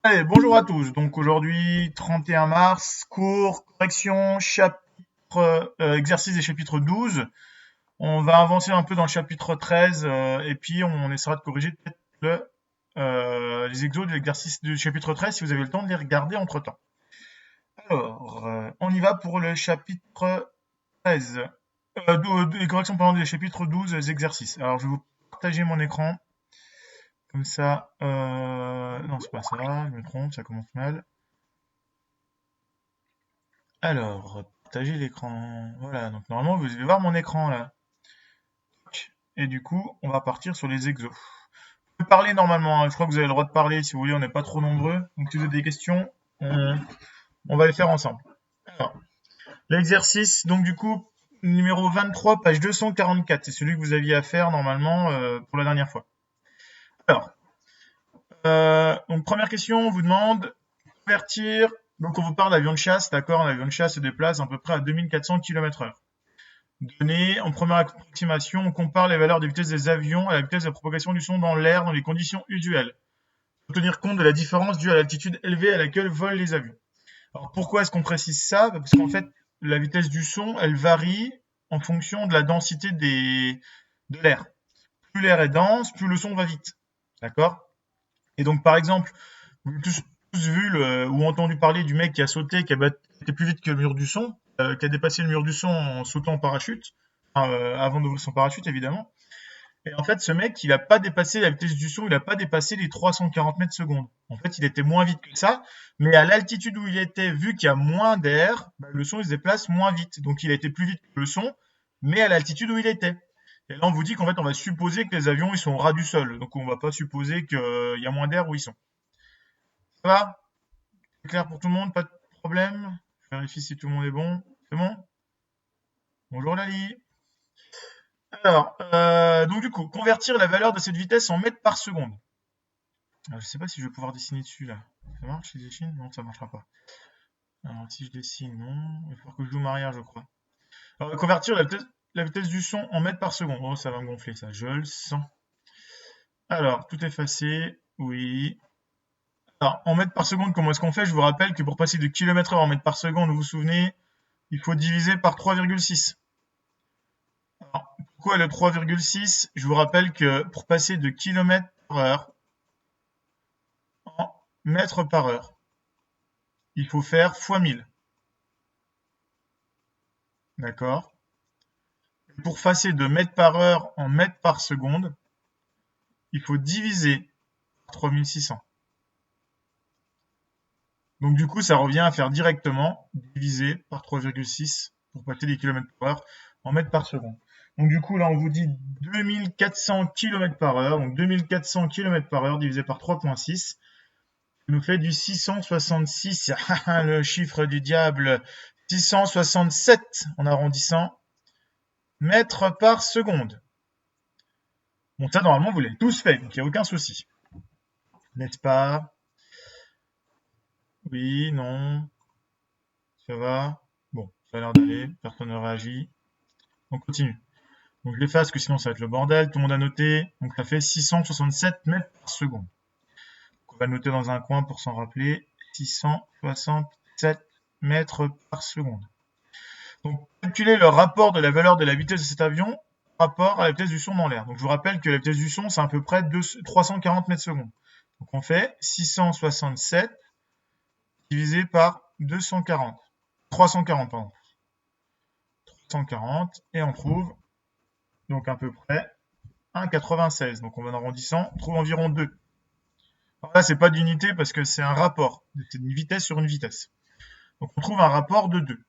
Allez, bonjour à tous. Donc aujourd'hui, 31 mars, cours, correction, chapitre, exercice des chapitres 12. On va avancer un peu dans le chapitre 13 et puis on essaiera de corriger peut-être les exos de l'exercice du chapitre 13 si vous avez le temps de les regarder entre-temps. Alors, on y va pour le chapitre 13. Les corrections pendant les chapitres 12 exercices. Alors je vais vous partager mon écran. Comme ça, non, c'est pas ça, je me trompe, ça commence mal. Alors, partager l'écran. Voilà, donc normalement, vous allez voir mon écran là. Et du coup, on va partir sur les exos. Vous pouvez parler normalement, hein. Je crois que vous avez le droit de parler si vous voulez, on n'est pas trop nombreux. Donc si vous avez des questions, on va les faire ensemble. Alors, l'exercice, donc du coup, numéro 23, page 244. C'est celui que vous aviez à faire normalement pour la dernière fois. Alors, donc première question, on vous demande convertir. Donc on vous parle d'avion de chasse, d'accord? Un avion de chasse se déplace à peu près à 2400 km/h. Données, en première approximation, on compare les valeurs de vitesse des avions à la vitesse de propagation du son dans l'air dans les conditions usuelles. Il faut tenir compte de la différence due à l'altitude élevée à laquelle volent les avions. Alors pourquoi est-ce qu'on précise ça? Parce qu'en fait, la vitesse du son, elle varie en fonction de la densité de l'air. Plus l'air est dense, plus le son va vite. D'accord? Et donc par exemple, vous avez tous vu ou entendu parler du mec qui a sauté, qui a été plus vite que le mur du son, qui a dépassé le mur du son en sautant en parachute, avant d'ouvrir son parachute évidemment. Et en fait, ce mec, il n'a pas dépassé la vitesse du son, il n'a pas dépassé les 340 mètres secondes. En fait, il était moins vite que ça, mais à l'altitude où il était, vu qu'il y a moins d'air, bah, le son il se déplace moins vite. Donc il a été plus vite que le son, mais à l'altitude où il était. Et là, on vous dit qu'en fait, on va supposer que les avions, ils sont au ras du sol. Donc on va pas supposer qu'il y a moins d'air où ils sont. Ça va? C'est clair pour tout le monde? Pas de problème? Je vérifie si tout le monde est bon. C'est bon? Bonjour Lali. Alors, donc du coup, convertir la valeur de cette vitesse en mètres par seconde. Alors, je sais pas si je vais pouvoir dessiner dessus là. Ça marche si je dessine? Non, ça marchera pas. Alors si je dessine, non. Il va falloir que je zoome arrière, je crois. Alors, convertir la vitesse du son en mètres par seconde. Oh, ça va me gonfler ça, je le sens. Alors, tout effacé. Oui. Alors, en mètres par seconde, comment est-ce qu'on fait? Je vous rappelle que pour passer de kilomètres heure en mètres par seconde, vous vous souvenez, il faut diviser par 3,6. Alors, pourquoi le 3,6? Je vous rappelle que pour passer de kilomètres par heure en mètres par heure, il faut faire fois 1000. D'accord? Pour passer de mètres par heure en mètres par seconde, il faut diviser par 3600. Donc du coup, ça revient à faire directement diviser par 3,6 pour passer des kilomètres par heure en mètres par seconde. Donc du coup, là, on vous dit 2400 km par heure. Donc 2400 km par heure divisé par 3,6. Ça nous fait du 666. Le chiffre du diable. 667 en arrondissant mètres par seconde. Bon, ça, normalement, vous l'avez tous fait, donc il n'y a aucun souci. N'est-ce pas? Oui, non, ça va? Bon, ça a l'air d'aller, personne ne réagit. On continue. Donc je l'efface, parce que sinon ça va être le bordel. Tout le monde a noté. Donc ça fait 667 mètres par seconde. Donc, on va le noter dans un coin pour s'en rappeler. 667 mètres par seconde. Donc calculer le rapport de la valeur de la vitesse de cet avion par rapport à la vitesse du son dans l'air. Donc je vous rappelle que la vitesse du son, c'est à peu près 340 mètres secondes. Donc on fait 667 divisé par 240. 340, pardon. 340, et on trouve donc à peu près 1,96. Donc on va en arrondissant, on trouve environ 2. Alors là, c'est pas d'unité parce que c'est un rapport. C'est une vitesse sur une vitesse. Donc on trouve un rapport de 2.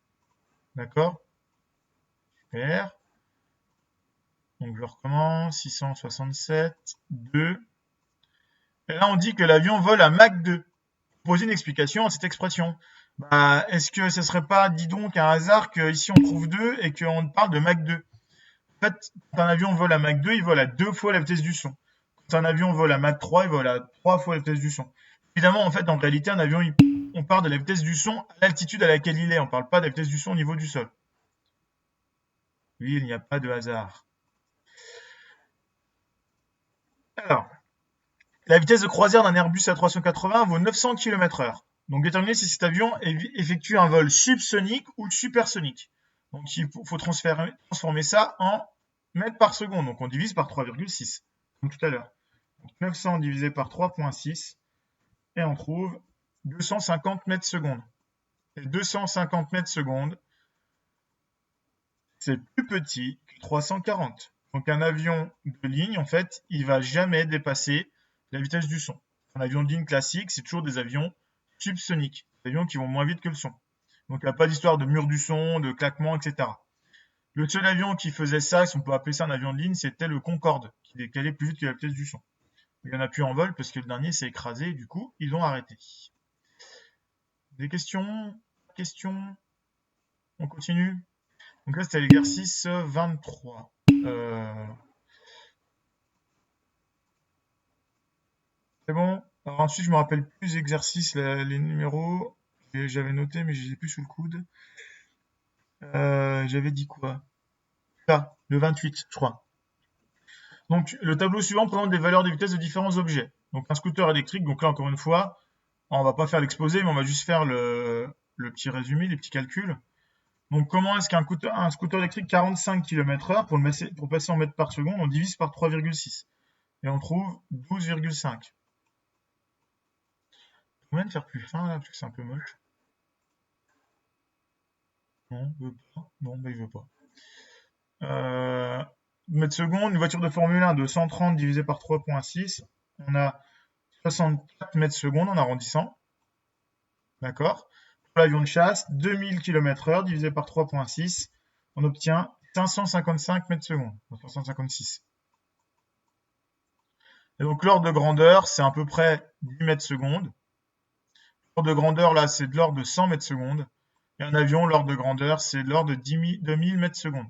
D'accord? Super. Donc je recommence. 667, 2. Et là, on dit que l'avion vole à Mach 2. Poser une explication à cette expression. Bah, est-ce que ce serait pas, dis donc, un hasard qu'ici on trouve 2 et qu'on parle de Mach 2? En fait, quand un avion vole à Mach 2, il vole à 2 fois la vitesse du son. Quand un avion vole à Mach 3, il vole à 3 fois la vitesse du son. Évidemment, en fait, en réalité, un avion, on parle de la vitesse du son à l'altitude à laquelle il est. On ne parle pas de la vitesse du son au niveau du sol. Oui, il n'y a pas de hasard. Alors, La vitesse de croisière d'un Airbus A380 vaut 900 km/h. Donc déterminer si cet avion effectue un vol subsonique ou supersonique. Donc il faut transformer ça en mètres par seconde. Donc on divise par 3,6, comme tout à l'heure. 900 divisé par 3,6 et on trouve 250 mètres secondes. Et 250 mètres secondes, c'est plus petit que 340. Donc un avion de ligne, en fait, il va jamais dépasser la vitesse du son. Un avion de ligne classique, c'est toujours des avions subsoniques, des avions qui vont moins vite que le son. Donc il n'y a pas d'histoire de mur du son, de claquement, etc. Le seul avion qui faisait ça, si on peut appeler ça un avion de ligne, c'était le Concorde, qui allait plus vite que la vitesse du son. Il n'y en a plus en vol parce que le dernier s'est écrasé et du coup, ils ont arrêté. Des questions? Questions? On continue? Donc là, c'était l'exercice 23. C'est bon? Alors ensuite, je me rappelle plus les exercices, les numéros. J'avais noté, mais je les ai plus sous le coude. J'avais dit quoi? Là, le 28, je crois. Donc, le tableau suivant présente des valeurs de vitesse de différents objets. Donc, un scooter électrique. Donc là, encore une fois, on va pas faire l'exposé, mais on va juste faire le petit résumé, les petits calculs. Donc, comment est-ce qu'un scooter électrique 45 km/h, pour passer en mètres par seconde, on divise par 3,6 et on trouve 12,5. On va de faire plus fin là, parce que c'est un peu moche. Non, il veut pas. Non, bah il veut pas. Mètres secondes, une voiture de Formule 1 de 130 divisé par 3,6, on a 64 mètres secondes en arrondissant. D'accord? Pour l'avion de chasse, 2000 km/h divisé par 3,6, on obtient 555 mètres secondes. 556. Et donc l'ordre de grandeur, c'est à peu près 10 mètres secondes. L'ordre de grandeur, là, c'est de l'ordre de 100 mètres secondes. Et un avion, l'ordre de grandeur, c'est de l'ordre de 2000 mètres secondes.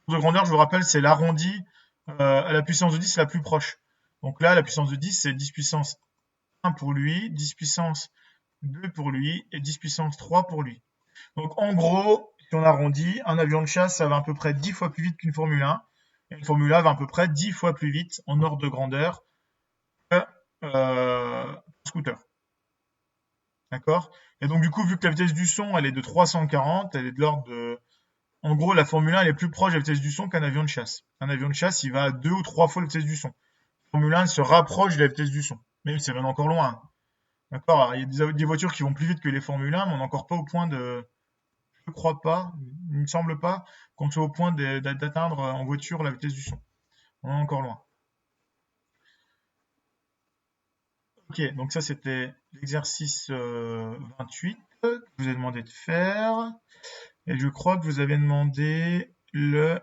L'ordre de grandeur, je vous rappelle, c'est l'arrondi à la puissance de 10 la plus proche. Donc là, la puissance de 10, c'est 10 puissance 1 pour lui, 10 puissance 2 pour lui et 10 puissance 3 pour lui. Donc en gros, si on arrondit, un avion de chasse, ça va à peu près 10 fois plus vite qu'une Formule 1. Et une Formule 1 va à peu près 10 fois plus vite en ordre de grandeur que un scooter. D'accord? Et donc du coup, vu que la vitesse du son, elle est de 340, elle est de l'ordre de... En gros, la Formule 1, elle est plus proche de la vitesse du son qu'un avion de chasse. Un avion de chasse, il va à 2 ou 3 fois la vitesse du son. La Formule 1 elle se rapproche de la vitesse du son. Même si c'est encore loin. D'accord? Alors, il y a des voitures qui vont plus vite que les Formule 1, mais on n'est encore pas au point de... Je crois pas, il me semble pas, qu'on soit au point d'atteindre en voiture la vitesse du son. On est encore loin. Ok, donc ça c'était l'exercice 28 que je vous ai demandé de faire. Et je crois que vous avez demandé le...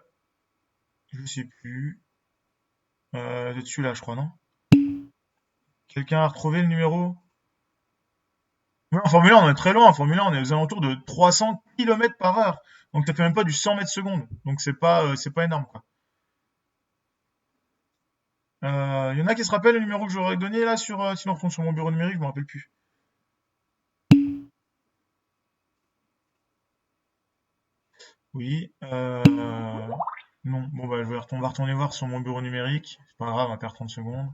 Je sais plus. C'est celui-là, je crois, non? Quelqu'un a retrouvé le numéro? Oui, en Formule 1, on est très loin. En Formule 1, on est aux alentours de 300 km/h. Donc, ça fait même pas du 100 mètres secondes. Donc, c'est pas énorme, quoi. Il y en a qui se rappellent le numéro que j'aurais donné là sinon on retourne sur mon bureau numérique, je me rappelle plus. Oui. Non. Bon bah on va retourner voir sur mon bureau numérique. C'est pas grave, on va perdre 30 secondes.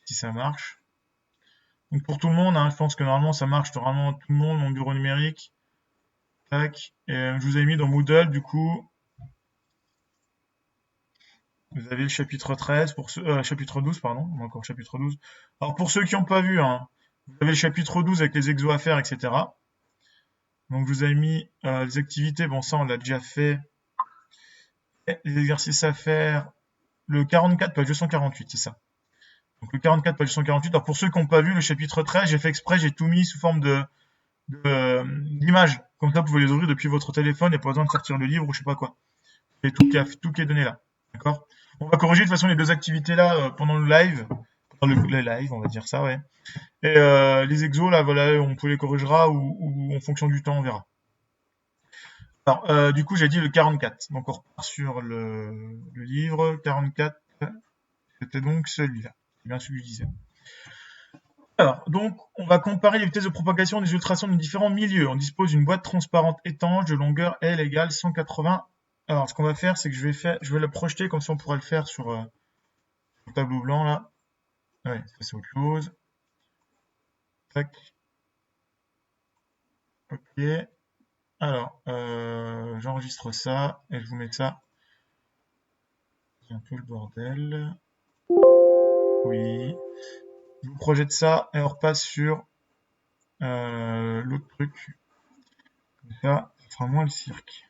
Si ça marche. Donc pour tout le monde, hein, je pense que normalement ça marche normalement tout le monde, mon bureau numérique. Tac. Et je vous ai mis dans Moodle, du coup, vous avez le chapitre 13 pour ceux, chapitre 12, pardon, on a encore chapitre 12. Alors pour ceux qui n'ont pas vu, hein, vous avez le chapitre 12 avec les exos à faire, etc. Donc je vous ai mis les activités, bon ça on l'a déjà fait. Et les exercices à faire, le 44, page 248, c'est ça. Donc le 44, page 248. Alors pour ceux qui n'ont pas vu le chapitre 13, j'ai fait exprès, j'ai tout mis sous forme d'images. Comme ça vous pouvez les ouvrir depuis votre téléphone, il n'y a pas besoin de sortir le livre ou je sais pas quoi. Et tout qui est donné là. D'accord? On va corriger de toute façon les deux activités là pendant le live. Pendant le live, on va dire ça, ouais. Et les exos là, voilà, on peut les corrigera ou en fonction du temps, on verra. Alors, du coup, j'ai dit le 44. Donc, on repart sur le livre. 44, c'était donc celui-là. C'est bien celui que je disais. Alors, donc, on va comparer les vitesses de propagation des ultrasons de différents milieux. On dispose d'une boîte transparente étanche de longueur L égale 180. Alors, ce qu'on va faire, c'est que je vais le projeter comme ça on pourra le faire sur le tableau blanc là. Ouais, ça c'est autre chose. Tac. Ok. Alors, j'enregistre ça et je vous mets ça. C'est un peu le bordel. Oui. Je vous projette ça et on repasse sur l'autre truc. Comme ça fera moins le cirque.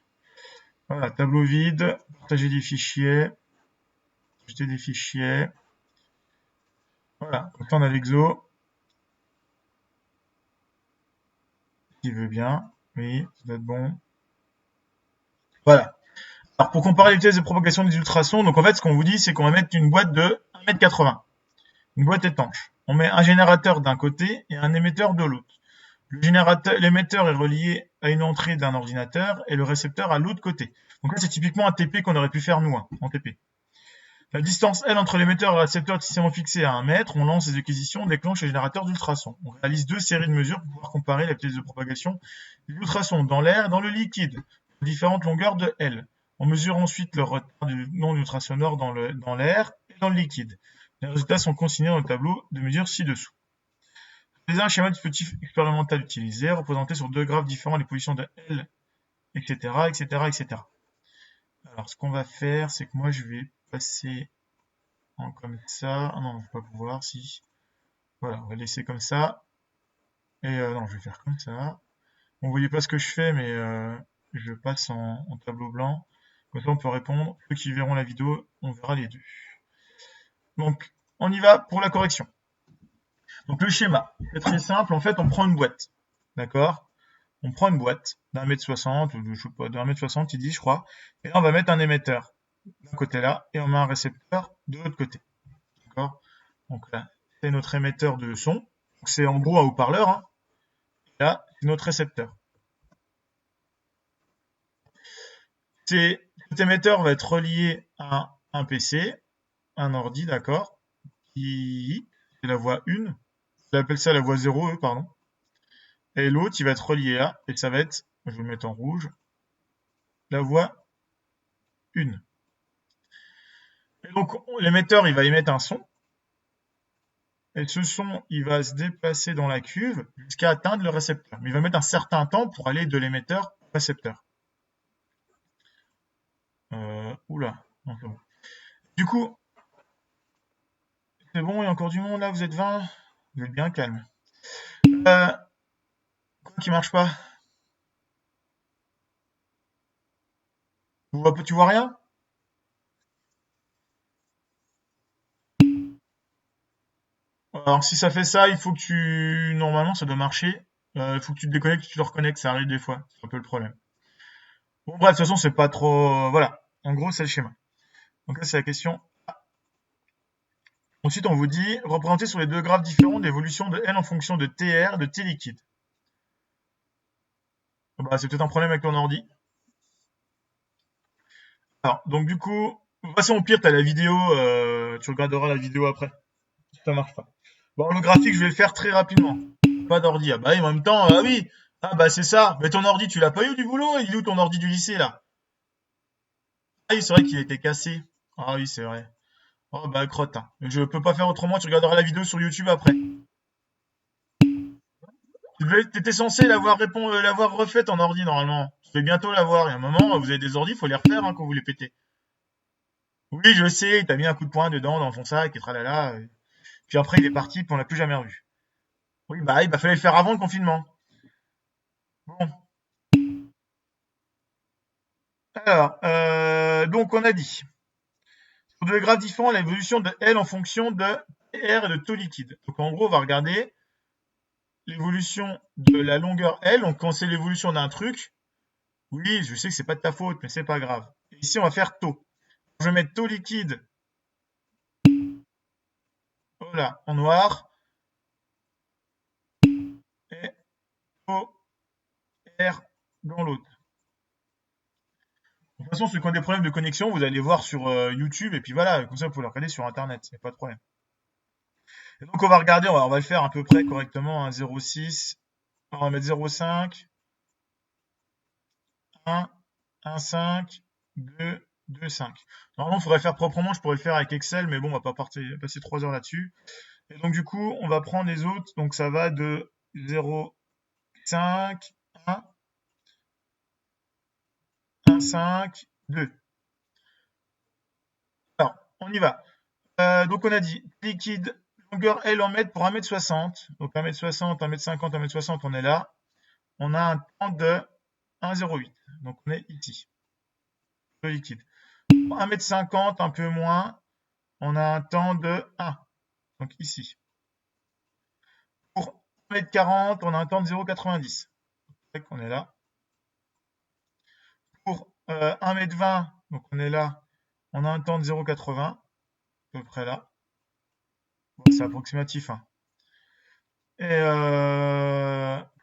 Voilà, tableau vide, partager des fichiers, ajouter des fichiers. Voilà, donc là on a l'exo, qui veut bien. Oui, ça doit être bon. Voilà. Alors pour comparer les vitesses de propagation des ultrasons, donc en fait ce qu'on vous dit c'est qu'on va mettre une boîte de 1,80 m, une boîte étanche. On met un générateur d'un côté et un émetteur de l'autre. L'émetteur est relié à une entrée d'un ordinateur et le récepteur à l'autre côté. Donc là c'est typiquement un TP qu'on aurait pu faire nous, hein, en TP. La distance L entre l'émetteur et le récepteur est systématiquement fixée à 1 mètre. On lance les acquisitions, on déclenche les générateurs d'ultrasons. On réalise 2 séries de mesures pour pouvoir comparer la vitesse de propagation des ultrasons dans l'air et dans le liquide, aux différentes longueurs de L. On mesure ensuite le retard du nombre d'ultrasonores dans l'air et dans le liquide. Les résultats sont consignés dans le tableau de mesure ci-dessous. C'est un schéma dispositif expérimental utilisé, représenté sur 2 graphes différents les positions de L, etc., etc., etc. Alors, ce qu'on va faire, c'est que moi, je vais passer comme ça. Ah non, je ne vais pas pouvoir, si. Voilà, on va laisser comme ça. Et non, je vais faire comme ça. Bon, vous voyez pas ce que je fais, mais je passe en tableau blanc. Comme ça, on peut répondre. Ceux qui verront la vidéo, on verra les deux. Donc, on y va pour la correction. Donc, le schéma, c'est très simple. En fait, on prend une boîte. D'accord? On prend une boîte d'1,60 m, ou je sais pas, d'1,60 m, il dit, je crois. Et là, on va mettre un émetteur d'un côté là, et on met un récepteur de l'autre côté. D'accord? Donc là, c'est notre émetteur de son. C'est en gros un haut-parleur. Hein. Et là, c'est notre récepteur. Cet émetteur va être relié à un PC, un ordi, d'accord, qui c'est la voie 1. On appelle ça la voie 0, pardon. Et l'autre, il va être relié à, et ça va être, je vais le mettre en rouge, la voie 1. Et donc, l'émetteur, il va émettre un son. Et ce son, il va se déplacer dans la cuve jusqu'à atteindre le récepteur. Mais il va mettre un certain temps pour aller de l'émetteur au récepteur. Oula, non, c'est bon. Du coup, c'est bon, il y a encore du monde là, vous êtes 20. Vous êtes bien calme. Quoi qui marche pas? Tu vois rien? Alors si ça fait ça, il faut que normalement ça doit marcher. Il faut que tu te déconnectes, que tu te reconnectes, ça arrive des fois. C'est un peu le problème. Bon bref, de toute façon, c'est pas trop. Voilà. En gros, c'est le schéma. Donc là, c'est la question. Ensuite, on vous dit représenter sur les deux graphes différents l'évolution de L en fonction de TR de T liquide. Bah, c'est peut-être un problème avec ton ordi. Alors, donc du coup, de toute façon, au pire, t'as la vidéo, tu regarderas la vidéo après. Si ça marche pas. Bon, le graphique, je vais le faire très rapidement. Pas d'ordi. Ah bah oui, en même temps, ah oui. Ah bah c'est ça. Mais ton ordi, tu l'as pas eu du boulot? Il est où ton ordi du lycée là? Ah oui, c'est vrai qu'il était cassé. Ah oui, c'est vrai. Oh bah crotte. Hein. Je peux pas faire autrement, tu regarderas la vidéo sur YouTube après. T'étais censé l'avoir refaite en ordi normalement. Tu vais bientôt l'avoir. Il y a un moment, vous avez des ordis, faut les refaire hein, quand vous les pétez. Oui, je sais, t'as mis un coup de poing dedans dans ton sac et tralala. Puis après, il est parti, puis on l'a plus jamais revu. Oui, bah il fallait le faire avant le confinement. Bon, alors, donc on a dit, sur deux graphes différents, l'évolution de L en fonction de R et de taux liquide. Donc en gros, on va regarder l'évolution de la longueur L. Donc quand c'est l'évolution d'un truc, oui, je sais que c'est pas de ta faute, mais c'est pas grave. Et ici, on va faire taux. Je vais mettre taux liquide, voilà, en noir, et taux R dans l'autre. De toute façon, ceux qui ont des problèmes de connexion, vous allez voir sur YouTube, et puis voilà, comme ça, vous pouvez le regarder sur Internet, il n'y a pas de problème. Et donc, on va regarder, on va le faire à peu près correctement, hein, 0,6, on va mettre 0,5, 1, 1,5, 2, 2,5. Normalement, il faudrait le faire proprement, je pourrais le faire avec Excel, mais bon, on va pas passer 3 heures là-dessus. Et donc, du coup, on va prendre les autres. Donc, ça va de 0, 5, 1, 1, 5, 2. Alors, on y va. Donc, on a dit liquide, longueur L en mètres pour 1,60 m. Donc, 1,60 m, 1,50 m, 1,60 m, on est là. On a un temps de 1,08. Donc, on est ici. Le liquide. Pour 1,50 m, un peu moins, on a un temps de 1. Donc, ici. Pour 1,40 m, on a un temps de 0,90. Donc, on est là. Pour 1,20 m, donc on est là, on a un temps de 0,80, à peu près là. Bon, c'est approximatif, hein. Et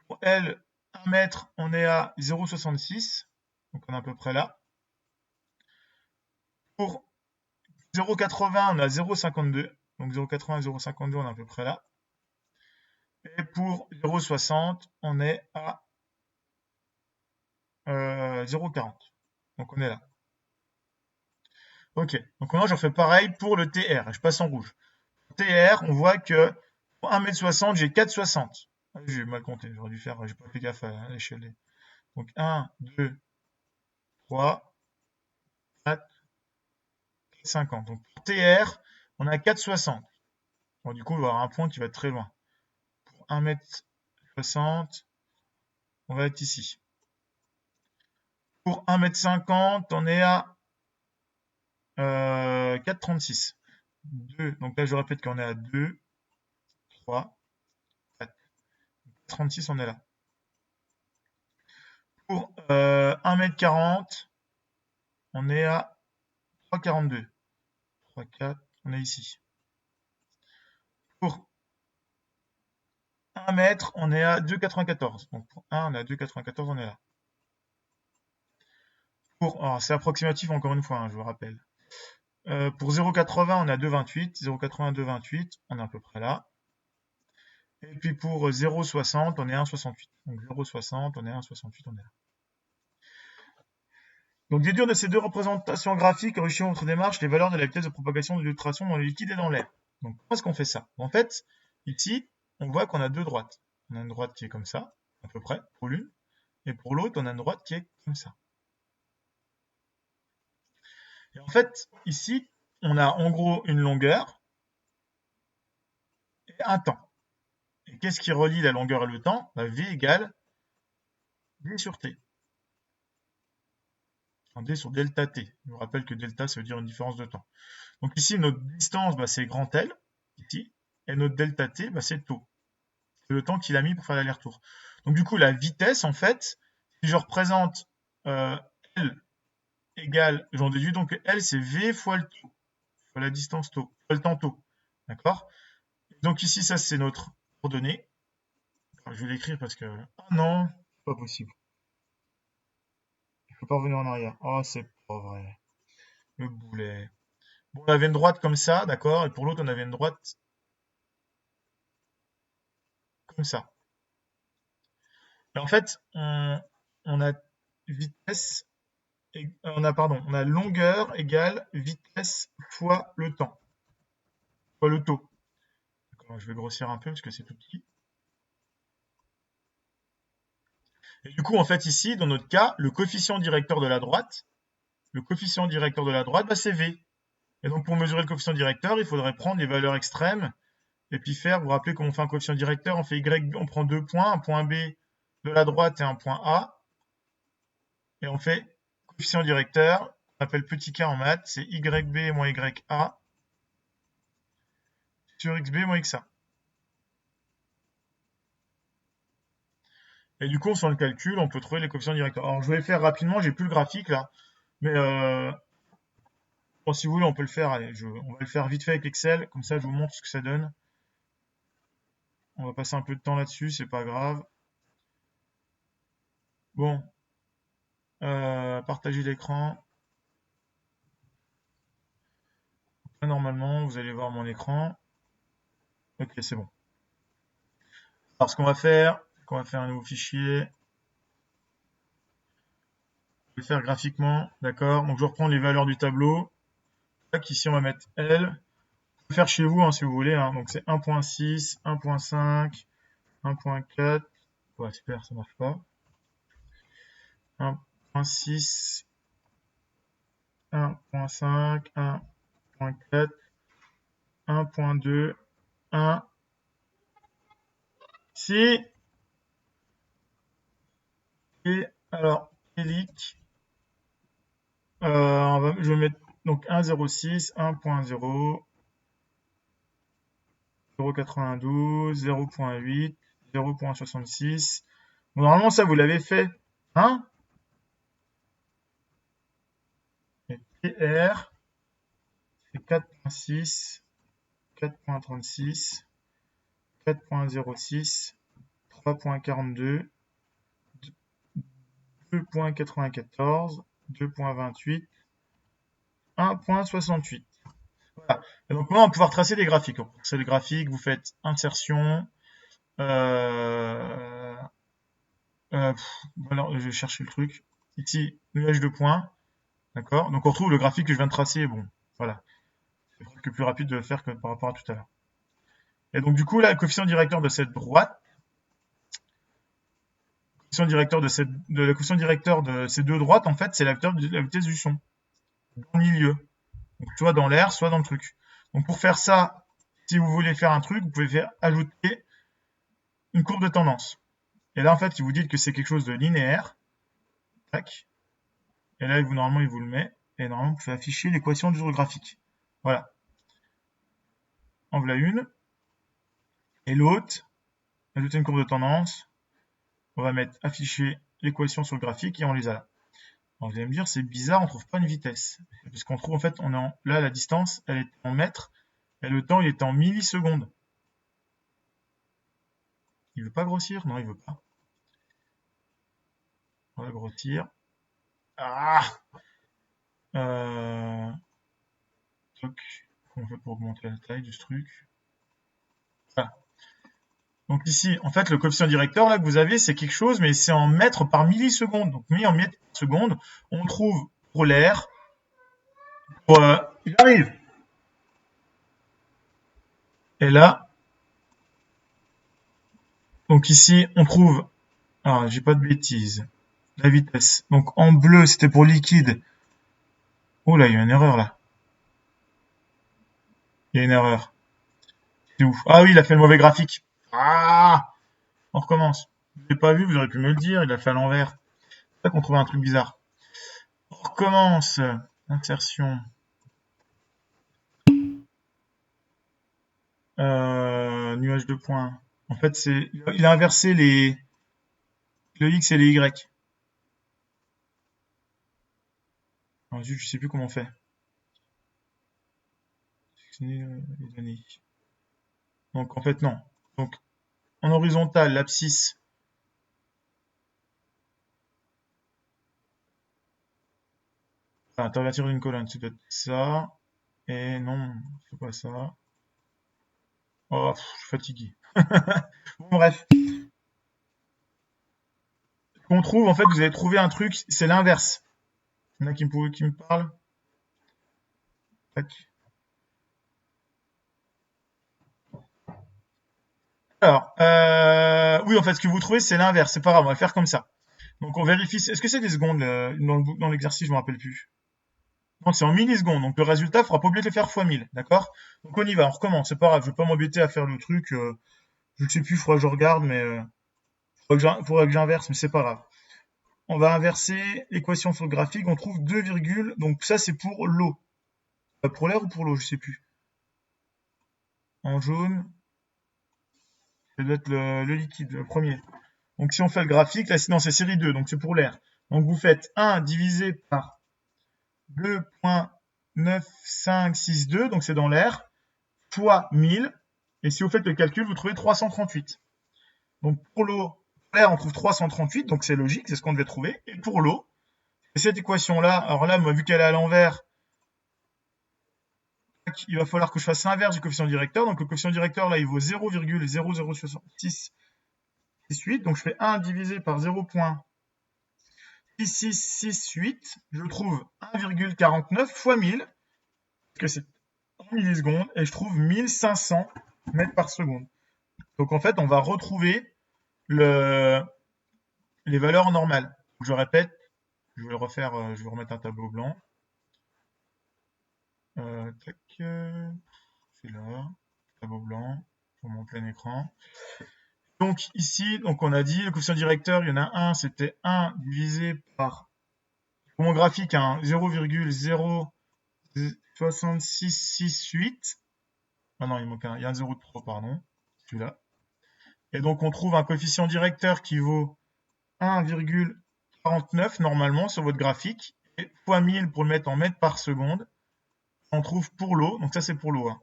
pour L, 1 mètre, on est à 0,66, donc on est à peu près là. Pour 0,80, on est à 0,52, donc 0,80 et 0,52, on est à peu près là. Et pour 0,60, on est à 0,40, donc on est là. Ok, donc maintenant je refais pareil pour le TR, et je passe en rouge. TR, on voit que pour 1,60 m, j'ai 4,60. Ah, j'ai mal compté, j'aurais dû faire, j'ai pas fait gaffe à l'échelle. Donc 1, 2, 3, 4, 50. Donc pour TR, on a 4,60. Bon, du coup, il va y avoir un point qui va être très loin. Pour 1,60 m, on va être ici. Pour 1,50 m, on est à 4,36. 2. Donc là, je répète qu'on est à 2, 3, 4. 36, on est là. Pour 1,40 m, on est à 3,42. 3, 4, on est ici. Pour 1 mètre, on est à 2,94. Donc pour 1, on est à 2,94, on est là. C'est approximatif encore une fois, hein, je vous rappelle. Pour 0,80, on est à 2,28. 0,80, 2,28, on est à peu près là. Et puis pour 0,60, on est à 1,68. Donc 0,60, on est à 1,68, on est là. Donc déduire de ces deux représentations graphiques, enrichir notre démarche les valeurs de la vitesse de propagation de l'ultrason dans le liquide et dans l'air. Donc comment est-ce qu'on fait ça? En fait, ici, on voit qu'on a deux droites. On a une droite qui est comme ça, à peu près, pour l'une, et pour l'autre, on a une droite qui est comme ça. Et en fait, ici, on a en gros une longueur et un temps. Et qu'est-ce qui relie la longueur et le temps? V égale D sur T. D sur delta T. Je vous rappelle que delta, ça veut dire une différence de temps. Donc ici, notre distance, c'est grand L, ici, et notre delta T, c'est tau. C'est le temps qu'il a mis pour faire l'aller-retour. Donc du coup, la vitesse, en fait, si je représente L égale, j'en déduis donc L, c'est V fois le tau, fois la distance tau, fois le temps tau. D'accord? Donc ici, ça, c'est notre coordonnée. Enfin, je vais l'écrire parce que... Ah non, pas possible. Je peux pas revenir en arrière. Oh, c'est pas vrai. Le boulet. Bon, on avait une droite comme ça, d'accord? Et pour l'autre, on avait une droite comme ça. Et en fait, on a vitesse, on a longueur égale vitesse fois le temps, fois le taux. D'accord, je vais grossir un peu parce que c'est tout petit. Et du coup, en fait, ici, dans notre cas, le coefficient directeur de la droite, c'est V. Et donc, pour mesurer le coefficient directeur, il faudrait prendre les valeurs extrêmes et puis faire, vous vous rappelez comment on fait un coefficient directeur, on fait Y, on prend deux points, un point B de la droite et un point A, et on fait coefficient directeur, on appelle petit k en maths, c'est YB moins YA sur XB moins XA. Et du coup, sur le calcul, on peut trouver les coefficients directeurs. Alors, je vais le faire rapidement, j'ai plus le graphique là, mais bon, si vous voulez, on peut le faire. Allez, on va le faire vite fait avec Excel, comme ça je vous montre ce que ça donne. On va passer un peu de temps là-dessus, c'est pas grave. Bon, partager l'écran. Normalement, vous allez voir mon écran. Ok, c'est bon. Alors, ce qu'on va faire, c'est qu'on va faire un nouveau fichier. On va le faire graphiquement, d'accord? Donc, je reprends les valeurs du tableau. Tac, ici, on va mettre L. pouvez faire chez vous hein, si vous voulez. Hein. Donc c'est 1.6, 1.5, 1.4. Ouais, super, ça marche pas. 1.6, 1.5, 1.4, 1.2, 1. Si. Et alors, Elic. Je vais mettre donc 1.06, 1.0, 0.92, 0.8, 0.66. Bon, normalement, ça, vous l'avez fait. Hein? Et TR, c'est 4.6, 4.36, 4.06, 3.42, 2.94, 2.28, 1.68. Voilà. Et donc, maintenant, on va pouvoir tracer des graphiques. Donc, c'est le graphique, vous faites insertion. Voilà, je vais chercher le truc. Ici, nuage de points. D'accord? Donc, on retrouve le graphique que je viens de tracer. Bon, voilà. C'est presque plus rapide de le faire que par rapport à tout à l'heure. Et donc, du coup, là, le coefficient directeur de cette droite, le coefficient directeur de ces deux droites, en fait, c'est la vitesse du son. Dans le milieu. Donc, soit dans l'air, soit dans le truc. Donc, pour faire ça, si vous voulez faire un truc, vous pouvez ajouter une courbe de tendance. Et là, en fait, il vous dit que c'est quelque chose de linéaire. Tac. Et là, normalement, il vous le met. Et normalement, vous pouvez afficher l'équation du graphique. Voilà. En voilà une. Et l'autre, ajouter une courbe de tendance. On va mettre afficher l'équation sur le graphique et on les a là. Alors, vous allez me dire, c'est bizarre, on trouve pas une vitesse. Parce qu'on trouve, en fait, là, la distance, elle est en mètres. Et le temps, il est en millisecondes. Il veut pas grossir? Non, il veut pas. On va grossir. Ah! Comment on fait pour augmenter la taille de ce truc? Voilà. Donc ici, en fait, le coefficient directeur là que vous avez, c'est quelque chose, mais c'est en mètres par milliseconde. Donc mis en mètres par seconde, on trouve pour l'air. J'arrive. Et là, donc ici, on trouve. Ah, j'ai pas de bêtises. La vitesse. Donc en bleu, c'était pour liquide. Oh là, il y a une erreur là. Il y a une erreur. C'est ouf. Ah oui, il a fait le mauvais graphique. Ah! On recommence. Je l'ai pas vu, vous auriez pu me le dire, il a fait à l'envers. C'est ça qu'on trouve un truc bizarre. On recommence. Insertion. Nuage de points. En fait, il a inversé le X et les Y. Alors, je sais plus comment on fait. Donc, en fait, non. Donc, en horizontal, l'abscisse. Enfin, intervertir une colonne, c'est peut-être ça. Et non, c'est pas ça. Oh, je suis fatigué. Bon, bref. Ce qu'on trouve, en fait, vous avez trouvé un truc, c'est l'inverse. Il y en a qui me parlent. Tac. Alors, oui, en fait, ce que vous trouvez, c'est l'inverse. C'est pas grave, on va le faire comme ça. Donc, on vérifie. Est-ce que c'est des secondes dans l'exercice? Je me rappelle plus. Non, c'est en millisecondes. Donc, le résultat, il faudra pas oublier de le faire fois 1000. D'accord? Donc, on y va, on recommence. C'est pas grave, je vais pas m'embêter à faire le truc. Je ne sais plus, il faudra que je regarde, mais faudra que j'inverse, mais c'est pas grave. On va inverser l'équation sur le graphique. On trouve 2 virgules. Donc, ça, c'est pour l'eau. Pour l'air ou pour l'eau, je sais plus. En jaune, ça doit être le liquide, le premier. Donc, si on fait le graphique, là, non, c'est série 2, donc c'est pour l'air. Donc, vous faites 1 divisé par 2.9562, donc c'est dans l'air, fois 1000. Et si vous faites le calcul, vous trouvez 338. Donc, pour l'air, on trouve 338, donc c'est logique, c'est ce qu'on devait trouver. Et pour l'eau, cette équation-là, alors là, moi, vu qu'elle est à l'envers, il va falloir que je fasse l'inverse du coefficient directeur. Donc, le coefficient directeur, là, il vaut 0,0068. Donc, je fais 1 divisé par 0.6668. Je trouve 1,49 fois 1000. Parce que c'est en millisecondes et je trouve 1500 mètres par seconde. Donc en fait, on va retrouver le, les valeurs normales. Je répète, je vais le refaire, je vais remettre un tableau blanc. Tac, c'est là, tableau blanc, sur mon plein écran. Donc ici, donc on a dit le coefficient directeur, il y en a un, c'était 1 divisé par, pour mon graphique, hein, 0,06668. Ah non, il manque un, il y a un 0 de trop, pardon, celui-là. Et donc on trouve un coefficient directeur qui vaut 1,49 normalement sur votre graphique, et fois 1000 pour le mettre en mètres par seconde. On trouve pour l'eau, donc ça c'est pour l'eau, hein.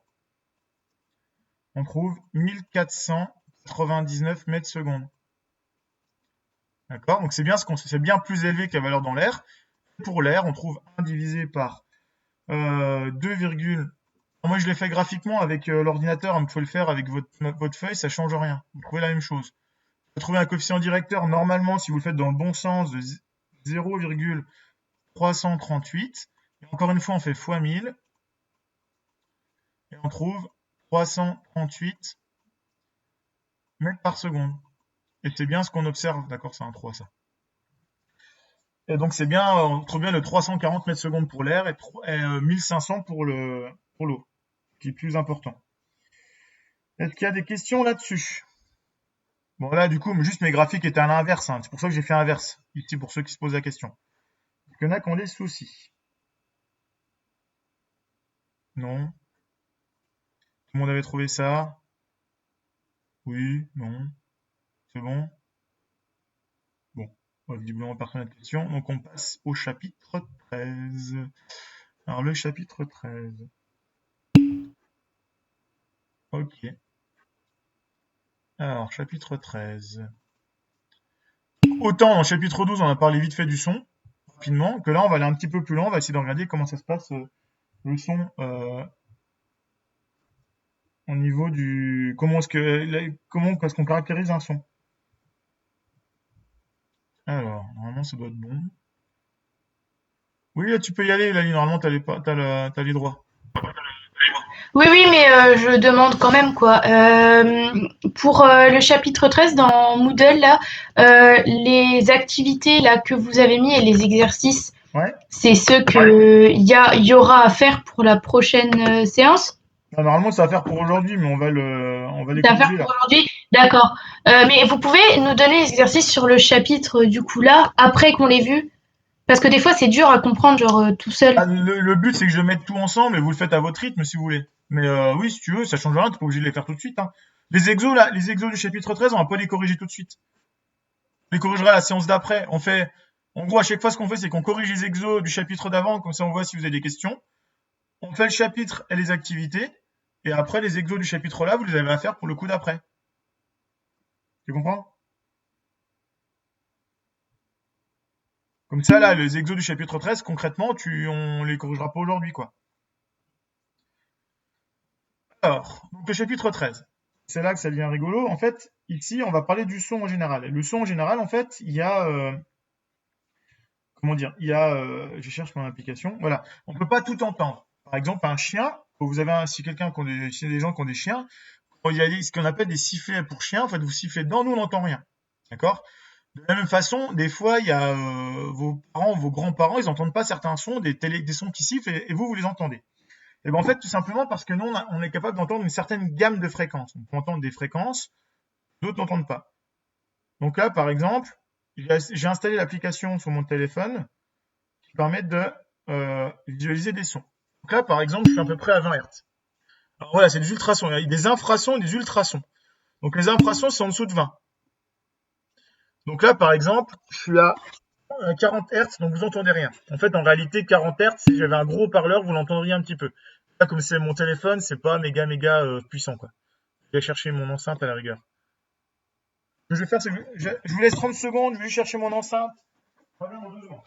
On trouve 1499 mètres secondes. D'accord? Donc c'est bien, c'est bien plus élevé que la valeur dans l'air. Pour l'air, on trouve 1 divisé par 2, moi je l'ai fait graphiquement avec l'ordinateur, il faut le faire avec votre feuille, ça change rien. Vous trouvez la même chose. Vous trouvez un coefficient directeur, normalement, si vous le faites dans le bon sens, de 0,338. Et encore une fois, on fait fois 1000. Et on trouve 338 mètres par seconde. Et c'est bien ce qu'on observe. D'accord, c'est un 3 ça. Et donc c'est bien, on trouve bien le 340 mètres secondes pour l'air et 1500 pour l'eau, qui est plus important. Est-ce qu'il y a des questions là-dessus? Bon là, du coup, juste mes graphiques étaient à l'inverse, hein. C'est pour ça que j'ai fait inverse, ici pour ceux qui se posent la question. Il y en a qui ont des soucis. Non? Tout le monde avait trouvé ça? Oui? Non? C'est bon? Bon. Visiblement, personne n'a de questions. Donc on passe au chapitre 13. Alors le chapitre 13. Ok. Alors, chapitre 13. Autant dans le chapitre 12, on a parlé vite fait du son, rapidement, que là, on va aller un petit peu plus loin, on va essayer de regarder comment ça se passe, le son, au niveau du... comment est-ce qu'on caractérise un son. Alors, normalement, ça doit être bon. Oui, là, tu peux y aller, Lali, normalement, t'as les droits. Oui, oui, mais je demande quand même quoi. Pour le chapitre 13 dans Moodle, là, les activités là que vous avez mis et les exercices, Ouais? c'est ceux que il y aura à faire pour la prochaine séance? Bah, normalement, ça va faire pour aujourd'hui, mais on va les C'est à faire corriger, pour là. aujourd'hui? D'accord. Mais vous pouvez nous donner les exercices sur le chapitre du coup là, après qu'on l'ait vu? Parce que des fois, c'est dur à comprendre, genre tout seul. Ah, le but, c'est que je mette tout ensemble et vous le faites à votre rythme, si vous voulez. Mais oui, si tu veux, ça change rien, t'es pas obligé de les faire tout de suite, hein. Les exos, là, les exos du chapitre 13, on va pas les corriger tout de suite. On les corrigera à la séance d'après. En gros, à chaque fois, ce qu'on fait, c'est qu'on corrige les exos du chapitre d'avant, comme ça on voit si vous avez des questions. On fait le chapitre et les activités, et après, les exos du chapitre là, vous les avez à faire pour le coup d'après. Tu comprends? Comme ça, là, les exos du chapitre 13, concrètement, on les corrigera pas aujourd'hui, quoi. Alors, donc le chapitre 13. C'est là que ça devient rigolo. En fait, ici, on va parler du son en général. Et le son en général, en fait, il y a, comment dire, je cherche mon application. Voilà, on peut pas tout entendre. Par exemple, un chien. Si quelqu'un qui a si des gens qui ont des chiens, quand il y a ce qu'on appelle des sifflets pour chiens, en fait, vous sifflez dedans, nous on n'entend rien. D'accord? De la même façon, des fois, il y a vos parents, vos grands-parents, ils n'entendent pas certains sons, des sons qui sifflent, et vous les entendez. Et ben en fait, tout simplement parce que nous, on est capable d'entendre une certaine gamme de fréquences. On peut entendre des fréquences, d'autres n'entendent pas. Donc là, par exemple, j'ai installé l'application sur mon téléphone qui permet de visualiser des sons. Donc là, par exemple, je suis à peu près à 20 Hz. Alors voilà, c'est des ultrasons. Il y a des infrasons et des ultrasons. Donc les infrasons, c'est en dessous de 20. Donc là, par exemple, je suis à 40 Hz, donc vous entendez rien. En fait, en réalité, 40 Hz, si j'avais un gros haut-parleur, vous l'entendriez un petit peu. Là, comme c'est mon téléphone, c'est pas méga puissant, quoi. Je vais chercher mon enceinte à la rigueur. Ce que je vais faire, c'est que je vous laisse 30 secondes, je vais chercher mon enceinte. Je reviens dans 2 secondes.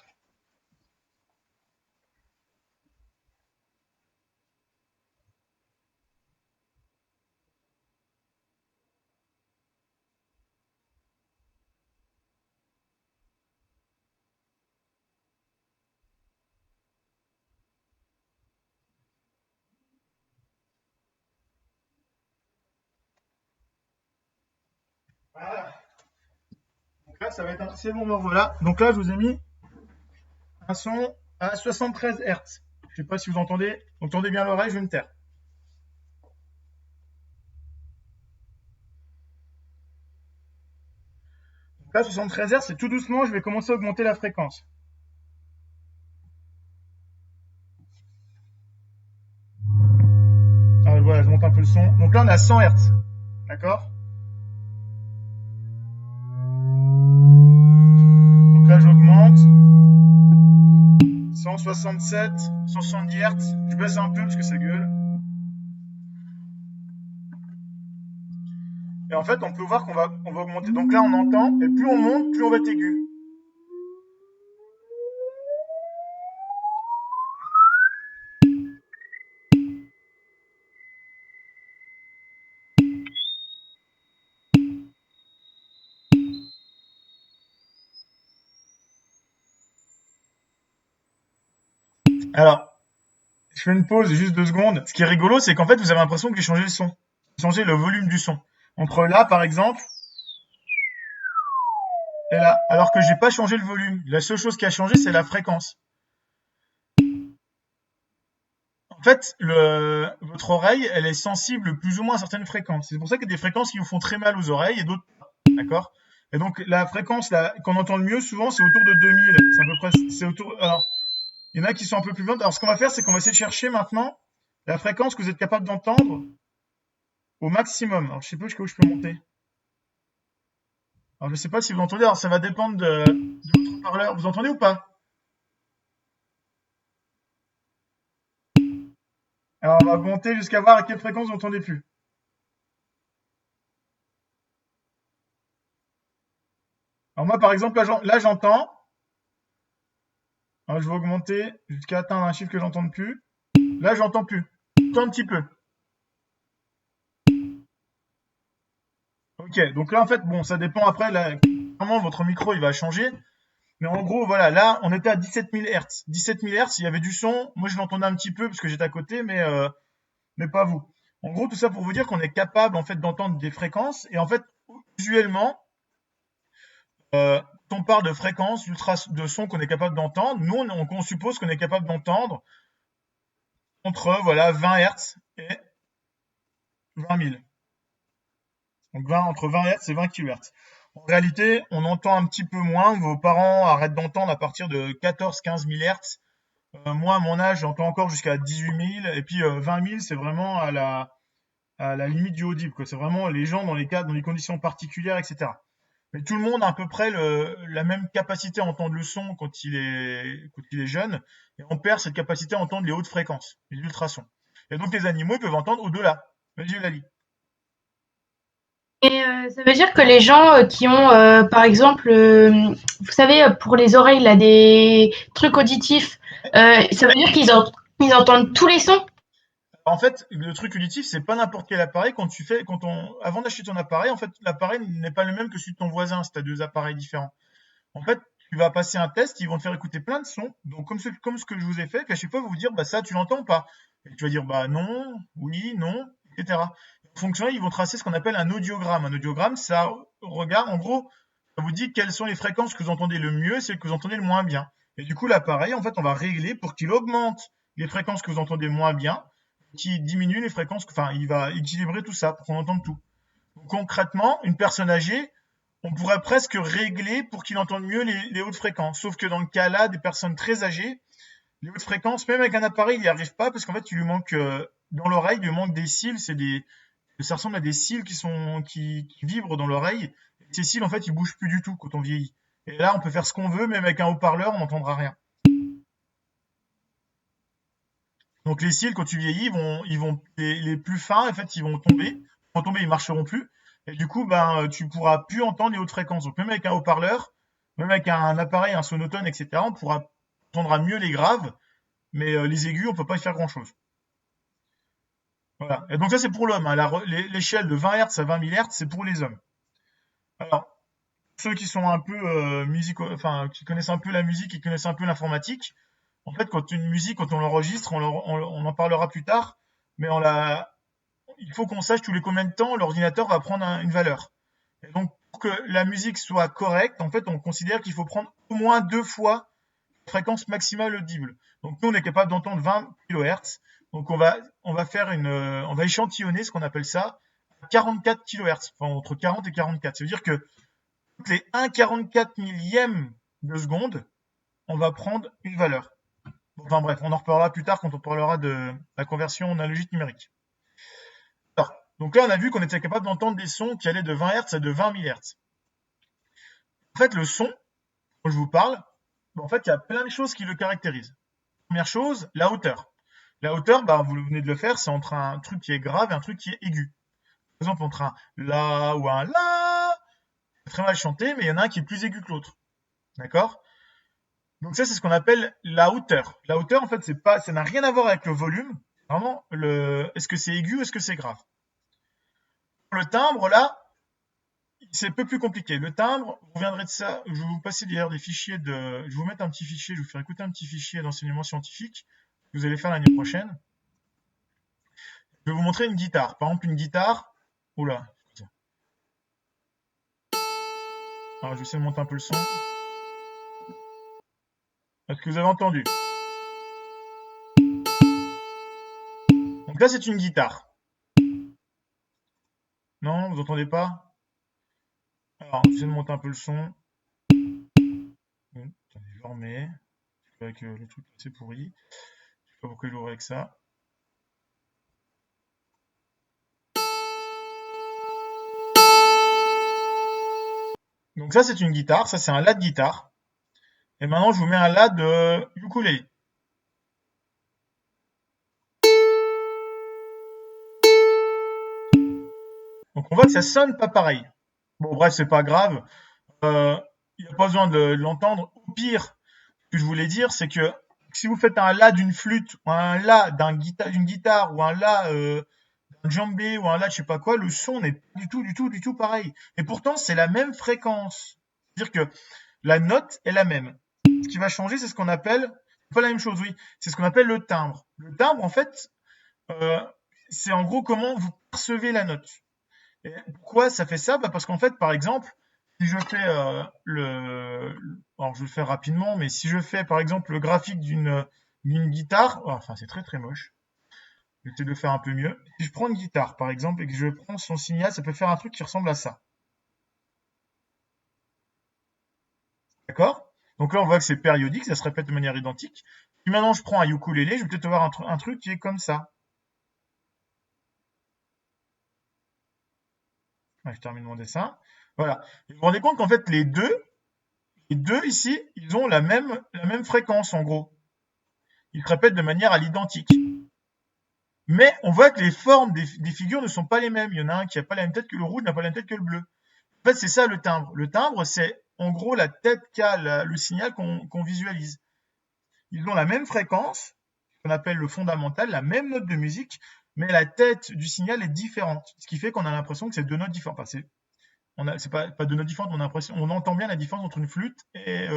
Voilà. Donc là, ça va être c'est bon, me voilà. Donc là, je vous ai mis un son à 73 Hz. Je sais pas si vous entendez. Vous tendez bien l'oreille, je vais me taire. Donc là, 73 Hz, c'est tout doucement, je vais commencer à augmenter la fréquence. Alors voilà, je monte un peu le son. Donc là, on a 100 Hz. D'accord? Donc là, j'augmente. 167, 170 Hz. Je baisse un peu parce que ça gueule. Et en fait, on peut voir qu'on va augmenter. Donc là, on entend, et plus on monte, plus on va être aigu. Alors, je fais une pause, juste 2 secondes. Ce qui est rigolo, c'est qu'en fait, vous avez l'impression que j'ai changé le son. J'ai changé le volume du son. Entre là, par exemple, et là. Alors que j'ai pas changé le volume. La seule chose qui a changé, c'est la fréquence. En fait, votre oreille, elle est sensible plus ou moins à certaines fréquences. C'est pour ça qu'il y a des fréquences qui vous font très mal aux oreilles et d'autres pas. D'accord? Et donc, la fréquence qu'on entend le mieux, souvent, c'est autour de 2000. C'est à peu près, c'est autour, alors, il y en a qui sont un peu plus lentes. Alors, ce qu'on va faire, c'est qu'on va essayer de chercher maintenant la fréquence que vous êtes capable d'entendre au maximum. Alors, je sais pas jusqu'où je peux monter. Alors, je sais pas si vous entendez. Alors, ça va dépendre de votre parleur. Vous entendez ou pas? Alors, on va monter jusqu'à voir à quelle fréquence vous entendez plus. Alors, moi, par exemple, là, j'entends. Alors, je vais augmenter jusqu'à atteindre un chiffre que j'entends plus. Là, j'entends plus. J'entends un petit peu. Ok, donc là, en fait, bon, ça dépend après. Là, vraiment, votre micro, il va changer. Mais en gros, voilà, là, on était à 17 000 Hz. 17 000 Hz, il y avait du son. Moi, je l'entendais un petit peu parce que j'étais à côté, mais pas vous. En gros, tout ça pour vous dire qu'on est capable, en fait, d'entendre des fréquences. Et en fait, usuellement, quand on parle de fréquences, de sons qu'on est capable d'entendre, nous, on suppose qu'on est capable d'entendre entre, voilà, 20 Hz et 20 000. Donc entre 20 Hz et 20 kHz. En réalité, on entend un petit peu moins. Vos parents arrêtent d'entendre à partir de 14-15 000 Hz. Moi, à mon âge, j'entends encore jusqu'à 18 000. Et puis 20 000, c'est vraiment à la limite du audible, quoi. C'est vraiment les gens dans les cas, dans les conditions particulières, etc. Mais tout le monde a à peu près la même capacité à entendre le son quand il est jeune. Et on perd cette capacité à entendre les hautes fréquences, les ultrasons. Et donc les animaux, ils peuvent entendre au-delà. Vas-y, Lali. Et ça veut dire que les gens qui ont, par exemple, vous savez, pour les oreilles, là, des trucs auditifs, Ouais. ça veut dire ils entendent tous les sons? En fait, le truc auditif, c'est pas n'importe quel appareil. Avant d'acheter ton appareil, en fait, l'appareil n'est pas le même que celui de ton voisin si tu as deux appareils différents. En fait, tu vas passer un test, ils vont te faire écouter plein de sons, donc comme ce que je vous ai fait, puis à chaque fois, vous vous dire, bah ça, tu l'entends ou pas? Et tu vas dire, bah non, oui, non, etc. En fonction, ils vont tracer ce qu'on appelle un audiogramme. Un audiogramme, ça regarde, en gros, ça vous dit quelles sont les fréquences que vous entendez le mieux et celles que vous entendez le moins bien. Et du coup, l'appareil, en fait, on va régler pour qu'il augmente les fréquences que vous entendez moins bien, qu'il diminue les fréquences, enfin, il va équilibrer tout ça pour qu'on entende tout. Donc, concrètement, une personne âgée, on pourrait presque régler pour qu'il entende mieux les hautes fréquences. Sauf que dans le cas là, des personnes très âgées, les hautes fréquences, même avec un appareil, il n'y arrive pas parce qu'en fait, il lui manque dans l'oreille, il lui manque des cils. Ça ressemble à des cils qui vibrent dans l'oreille. Ces cils, en fait, ils bougent plus du tout quand on vieillit. Et là, on peut faire ce qu'on veut, même avec un haut-parleur, on n'entendra rien. Donc les cils, quand tu vieillis, ils vont les plus fins, en fait, ils vont tomber, ils marcheront plus. Et du coup, ben, tu pourras plus entendre les hautes fréquences. Donc même avec un haut-parleur, même avec un appareil, un sonotone, etc., entendra mieux les graves, mais les aigus, on peut pas y faire grand-chose. Voilà. Et donc ça, c'est pour l'homme, hein. L'échelle de 20 Hz à 20 000 Hz, c'est pour les hommes. Alors, ceux qui sont un peu enfin, qui connaissent un peu la musique, qui connaissent un peu l'informatique, en fait, quand une musique, quand on l'enregistre, on en parlera plus tard, mais il faut qu'on sache tous les combien de temps l'ordinateur va prendre une valeur. Et donc, pour que la musique soit correcte, en fait, on considère qu'il faut prendre au moins 2 fois la fréquence maximale audible. Donc nous, on est capable d'entendre 20 kHz. Donc on va échantillonner ce qu'on appelle ça à 44 kHz, enfin entre 40 et 44. Ça veut dire que toutes les 1,44 millième de seconde, on va prendre une valeur. Enfin bref, on en reparlera plus tard quand on parlera de la conversion analogique numérique. Alors, donc là, on a vu qu'on était capable d'entendre des sons qui allaient de 20 Hz à de 20 000 Hz. En fait, le son, quand je vous parle, en fait, il y a plein de choses qui le caractérisent. Première chose, la hauteur. La hauteur, vous venez de le faire, c'est entre un truc qui est grave et un truc qui est aigu. Par exemple, entre un la ou un la, c'est très mal chanté, mais il y en a un qui est plus aigu que l'autre. D'accord? Donc ça, c'est ce qu'on appelle la hauteur. La hauteur, en fait, ça n'a rien à voir avec le volume. Vraiment, est-ce que c'est aigu ou est-ce que c'est grave? Le timbre, là, c'est un peu plus compliqué. Le timbre, vous reviendrez de ça. Je vais vous passer d'ailleurs des fichiers je vais vous mettre un petit fichier, je vais vous faire écouter un petit fichier d'enseignement scientifique que vous allez faire l'année prochaine. Je vais vous montrer une guitare. Par exemple, une guitare. Oula. Alors, je vais essayer de monter un peu le son. Est-ce que vous avez entendu? Donc là, c'est une guitare. Non, vous entendez pas? Alors, j'essaie de monter un peu le son. Bon, attendez, je le remets. Avec le truc assez pourri. Je sais pas pourquoi il ouvre avec ça. Donc ça, c'est une guitare. Ça, c'est un la de guitare. Et maintenant, je vous mets un la de ukulélé. Donc on voit que ça sonne pas pareil. Bon, bref, c'est pas grave. Il n'y a pas besoin de l'entendre. Au pire, ce que je voulais dire, c'est que si vous faites un la d'une flûte, ou un la d'une guitare, ou un la d'un djembé, ou un la de je sais pas quoi, le son n'est pas du tout pareil. Et pourtant, c'est la même fréquence. C'est-à-dire que la note est la même. Ce qui va changer, c'est ce qu'on appelle, c'est pas la même chose, oui, c'est ce qu'on appelle le timbre. Le timbre, en fait, euh, c'est en gros comment vous percevez la note. Et pourquoi ça fait ça? Parce qu'en fait, par exemple, si je fais alors je vais le faire rapidement, mais si je fais par exemple le graphique d'une guitare, enfin c'est très très moche. Je vais essayer de le faire un peu mieux. Si je prends une guitare par exemple et que je prends son signal, ça peut faire un truc qui ressemble à ça. D'accord? Donc là on voit que c'est périodique, ça se répète de manière identique. Si maintenant je prends un ukulélé, je vais peut-être avoir un truc qui est comme ça. Ouais, je termine mon dessin. Voilà. Vous vous rendez compte qu'en fait les deux ici, ils ont la même fréquence en gros. Ils se répètent de manière à l'identique. Mais on voit que les formes des figures ne sont pas les mêmes. Il y en a un qui n'a pas la même tête que le rouge, n'a pas la même tête que le bleu. En fait, c'est ça le timbre. Le timbre, c'est en gros la tête qu'a le signal qu'on visualise. Ils ont la même fréquence, qu'on appelle le fondamental, la même note de musique, mais la tête du signal est différente. Ce qui fait qu'on a l'impression que c'est deux notes différentes. Enfin, c'est pas deux notes différentes, on entend bien la différence entre une flûte et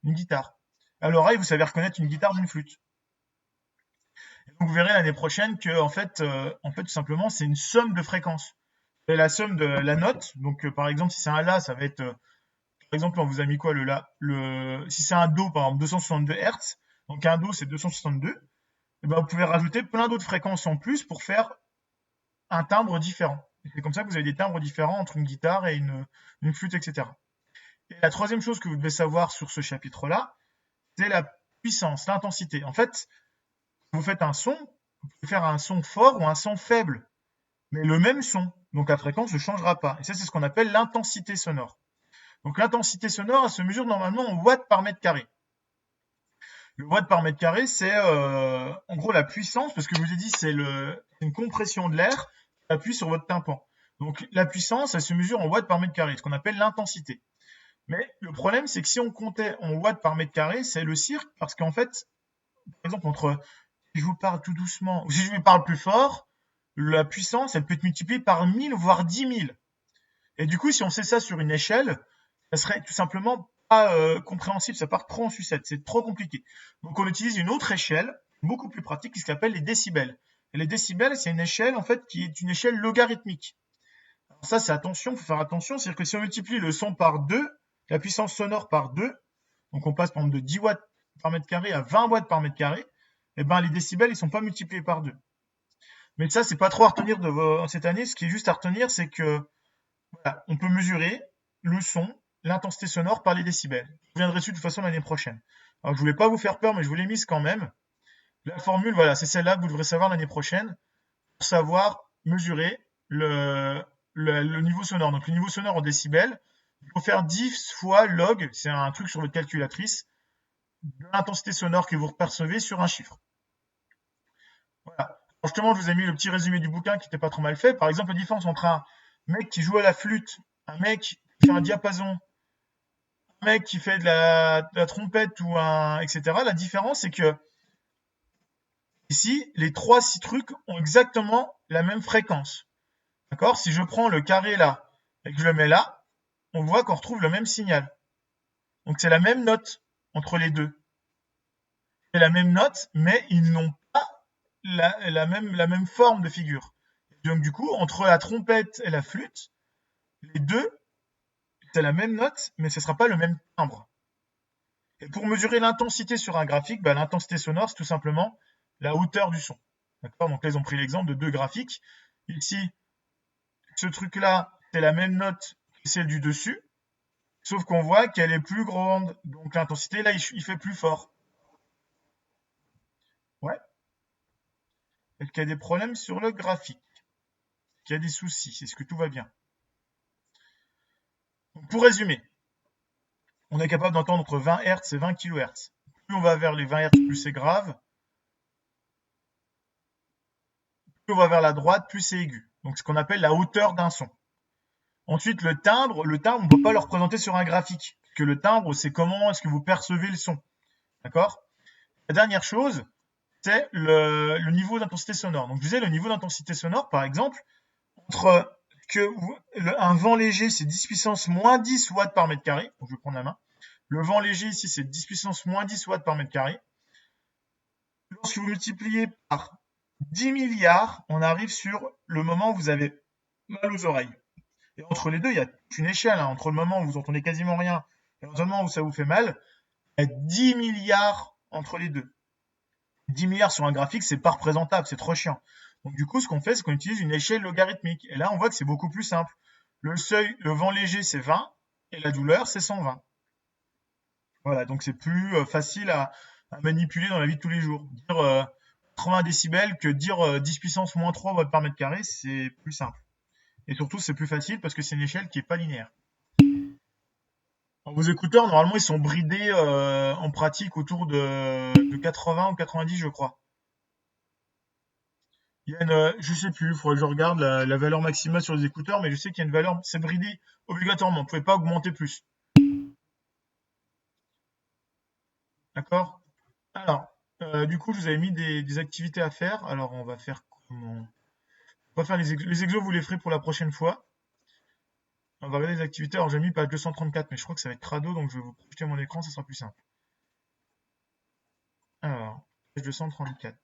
une guitare. À l'oreille, vous savez reconnaître une guitare d'une flûte. Donc vous verrez l'année prochaine que en fait tout simplement c'est une somme de fréquences. C'est la somme de la note. Donc par exemple si c'est un la, ça va être par exemple on vous a mis quoi le la si c'est un do par exemple 262 Hz, donc un do c'est 262, et ben vous pouvez rajouter plein d'autres fréquences en plus pour faire un timbre différent. Et c'est comme ça que vous avez des timbres différents entre une guitare et une flûte, etc. Et la troisième chose que vous devez savoir sur ce chapitre-là, c'est la puissance, l'intensité. En fait, vous faites un son, vous pouvez faire un son fort ou un son faible, mais le même son. Donc la fréquence ne changera pas. Et ça, c'est ce qu'on appelle l'intensité sonore. Donc l'intensité sonore, elle se mesure normalement en watts par mètre carré. Le watt par mètre carré, c'est en gros la puissance, parce que je vous ai dit, c'est une compression de l'air qui appuie sur votre tympan. Donc la puissance, elle se mesure en watts par mètre carré, ce qu'on appelle l'intensité. Mais le problème, c'est que si on comptait en watts par mètre carré, c'est le cirque, parce qu'en fait, par exemple, si je vous parle tout doucement, ou si je vous parle plus fort, la puissance, elle peut être multipliée par 1000, voire 10 000. Et du coup, si on sait ça sur une échelle, ça serait tout simplement pas compréhensible, ça part trop en sucette, c'est trop compliqué. Donc on utilise une autre échelle, beaucoup plus pratique, qui s'appelle les décibels. Et les décibels, c'est une échelle, en fait, qui est une échelle logarithmique. Ça, c'est attention, faut faire attention. C'est-à-dire que si on multiplie le son par 2, la puissance sonore par 2, donc on passe par exemple de 10 watts par mètre carré à 20 watts par mètre carré, et ben les décibels, ils sont pas multipliés par 2. Mais ça, c'est pas trop à retenir cette année. Ce qui est juste à retenir, c'est que voilà, on peut mesurer le son, l'intensité sonore par les décibels. Je reviendrai dessus de toute façon l'année prochaine. Alors, je voulais pas vous faire peur, mais je vous l'ai mise quand même. La formule, voilà, c'est celle-là que vous devrez savoir l'année prochaine pour savoir mesurer le niveau sonore. Donc, le niveau sonore en décibels, il faut faire 10 fois log, c'est un truc sur votre calculatrice, de l'intensité sonore que vous percevez sur un chiffre. Voilà. Alors, justement, je vous ai mis le petit résumé du bouquin qui n'était pas trop mal fait. Par exemple, la différence entre un mec qui joue à la flûte, un mec qui fait un diapason, un mec qui fait de la trompette ou etc. La différence, c'est que ici, les 3-6 trucs ont exactement la même fréquence. D'accord? Si je prends le carré là et que je le mets là, on voit qu'on retrouve le même signal. Donc c'est la même note entre les deux. C'est la même note, mais ils n'ont pas la même forme de figure. Donc du coup, entre la trompette et la flûte, les deux, c'est la même note, mais ce ne sera pas le même timbre. Et pour mesurer l'intensité sur un graphique, l'intensité sonore, c'est tout simplement la hauteur du son. D'accord? Donc là, ils ont pris l'exemple de 2 graphiques. Ici, ce truc-là, c'est la même note que celle du dessus, sauf qu'on voit qu'elle est plus grande. Donc l'intensité, là, il fait plus fort. Ouais. Est-ce qu'il y a des problèmes sur le graphique? Est-ce qu'il y a des soucis? Est-ce que tout va bien? Donc, pour résumer, on est capable d'entendre entre 20 Hz et 20 kHz. Plus on va vers les 20 Hz, plus c'est grave. Plus on va vers la droite, plus c'est aigu. Donc ce qu'on appelle la hauteur d'un son. Ensuite, le timbre, on ne peut pas le représenter sur un graphique. Parce que le timbre, c'est comment est-ce que vous percevez le son. D'accord? La dernière chose, c'est le niveau d'intensité sonore. Donc je disais, le niveau d'intensité sonore, par exemple, entre un vent léger, c'est 10 puissance moins 10 watts par mètre carré. Donc je vais prendre la main. Le vent léger ici, c'est 10 puissance moins 10 watts par mètre carré. Lorsque vous multipliez par 10 milliards, on arrive sur le moment où vous avez mal aux oreilles. Et entre les deux, il y a une échelle. Entre le moment où vous entendez quasiment rien et le moment où ça vous fait mal, il y a 10 milliards entre les deux. 10 milliards sur un graphique, c'est pas représentable, c'est trop chiant. Donc du coup, ce qu'on fait, c'est qu'on utilise une échelle logarithmique. Et là, on voit que c'est beaucoup plus simple. Le seuil, le vent léger, c'est 20, et la douleur, c'est 120. Voilà, donc c'est plus facile à manipuler dans la vie de tous les jours. Dire 80 décibels que dire 10 puissance moins 3 watts par mètre carré, c'est plus simple. Et surtout, c'est plus facile parce que c'est une échelle qui n'est pas linéaire. Alors, vos écouteurs, normalement, ils sont bridés en pratique autour de 80 ou 90, je crois. Il y a je sais plus, il faudrait que je regarde la valeur maximale sur les écouteurs, mais je sais qu'il y a une valeur, c'est bridé obligatoirement, vous ne pouvez pas augmenter plus. D'accord? Alors, du coup, je vous avais mis des activités à faire. Alors, on va faire comment? On va faire les exos, vous les ferez pour la prochaine fois. On va regarder les activités. Alors, j'ai mis page 234, mais je crois que ça va être crado, donc je vais vous projeter mon écran, ça sera plus simple. Alors, page 234.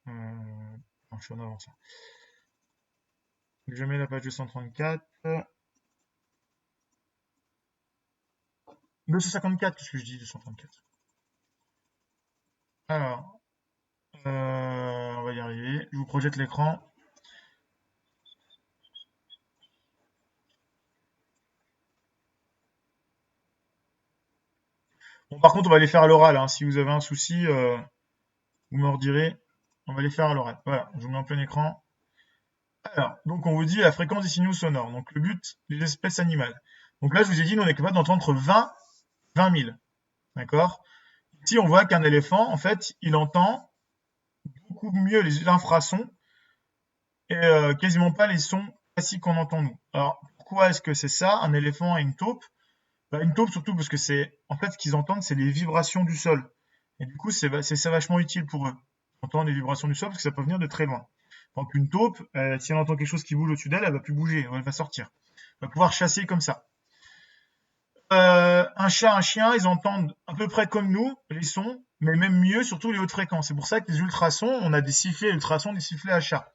Non, je suis en avant ça. Je mets la page 234. 254, qu'est-ce que je dis, 234? Alors, on va y arriver. Je vous projette l'écran. Bon, par contre, on va les faire à l'oral, hein. Si vous avez un souci, vous me redirez. On va les faire à l'oral. Voilà, je vous mets en plein écran. Alors, donc on vous dit la fréquence des signaux sonores. Donc le but des espèces animales. Donc là, je vous ai dit, nous, on est capable d'entendre entre 20 000. D'accord? Ici, on voit qu'un éléphant, en fait, il entend beaucoup mieux les infrasons et quasiment pas les sons classiques qu'on entend nous. Alors, pourquoi est-ce que c'est ça, un éléphant et une taupe? Une taupe surtout parce que c'est, en fait, ce qu'ils entendent, c'est les vibrations du sol. Et du coup, c'est vachement utile pour eux. Entendre les vibrations du sol parce que ça peut venir de très loin. Donc une taupe, si elle entend quelque chose qui bouge au-dessus d'elle, elle va plus bouger, elle va sortir. Elle va pouvoir chasser comme ça. Un chat, un chien, ils entendent à peu près comme nous les sons, mais même mieux, surtout les hautes fréquences. C'est pour ça que les ultrasons, on a des sifflets ultrasons, des sifflets à chat.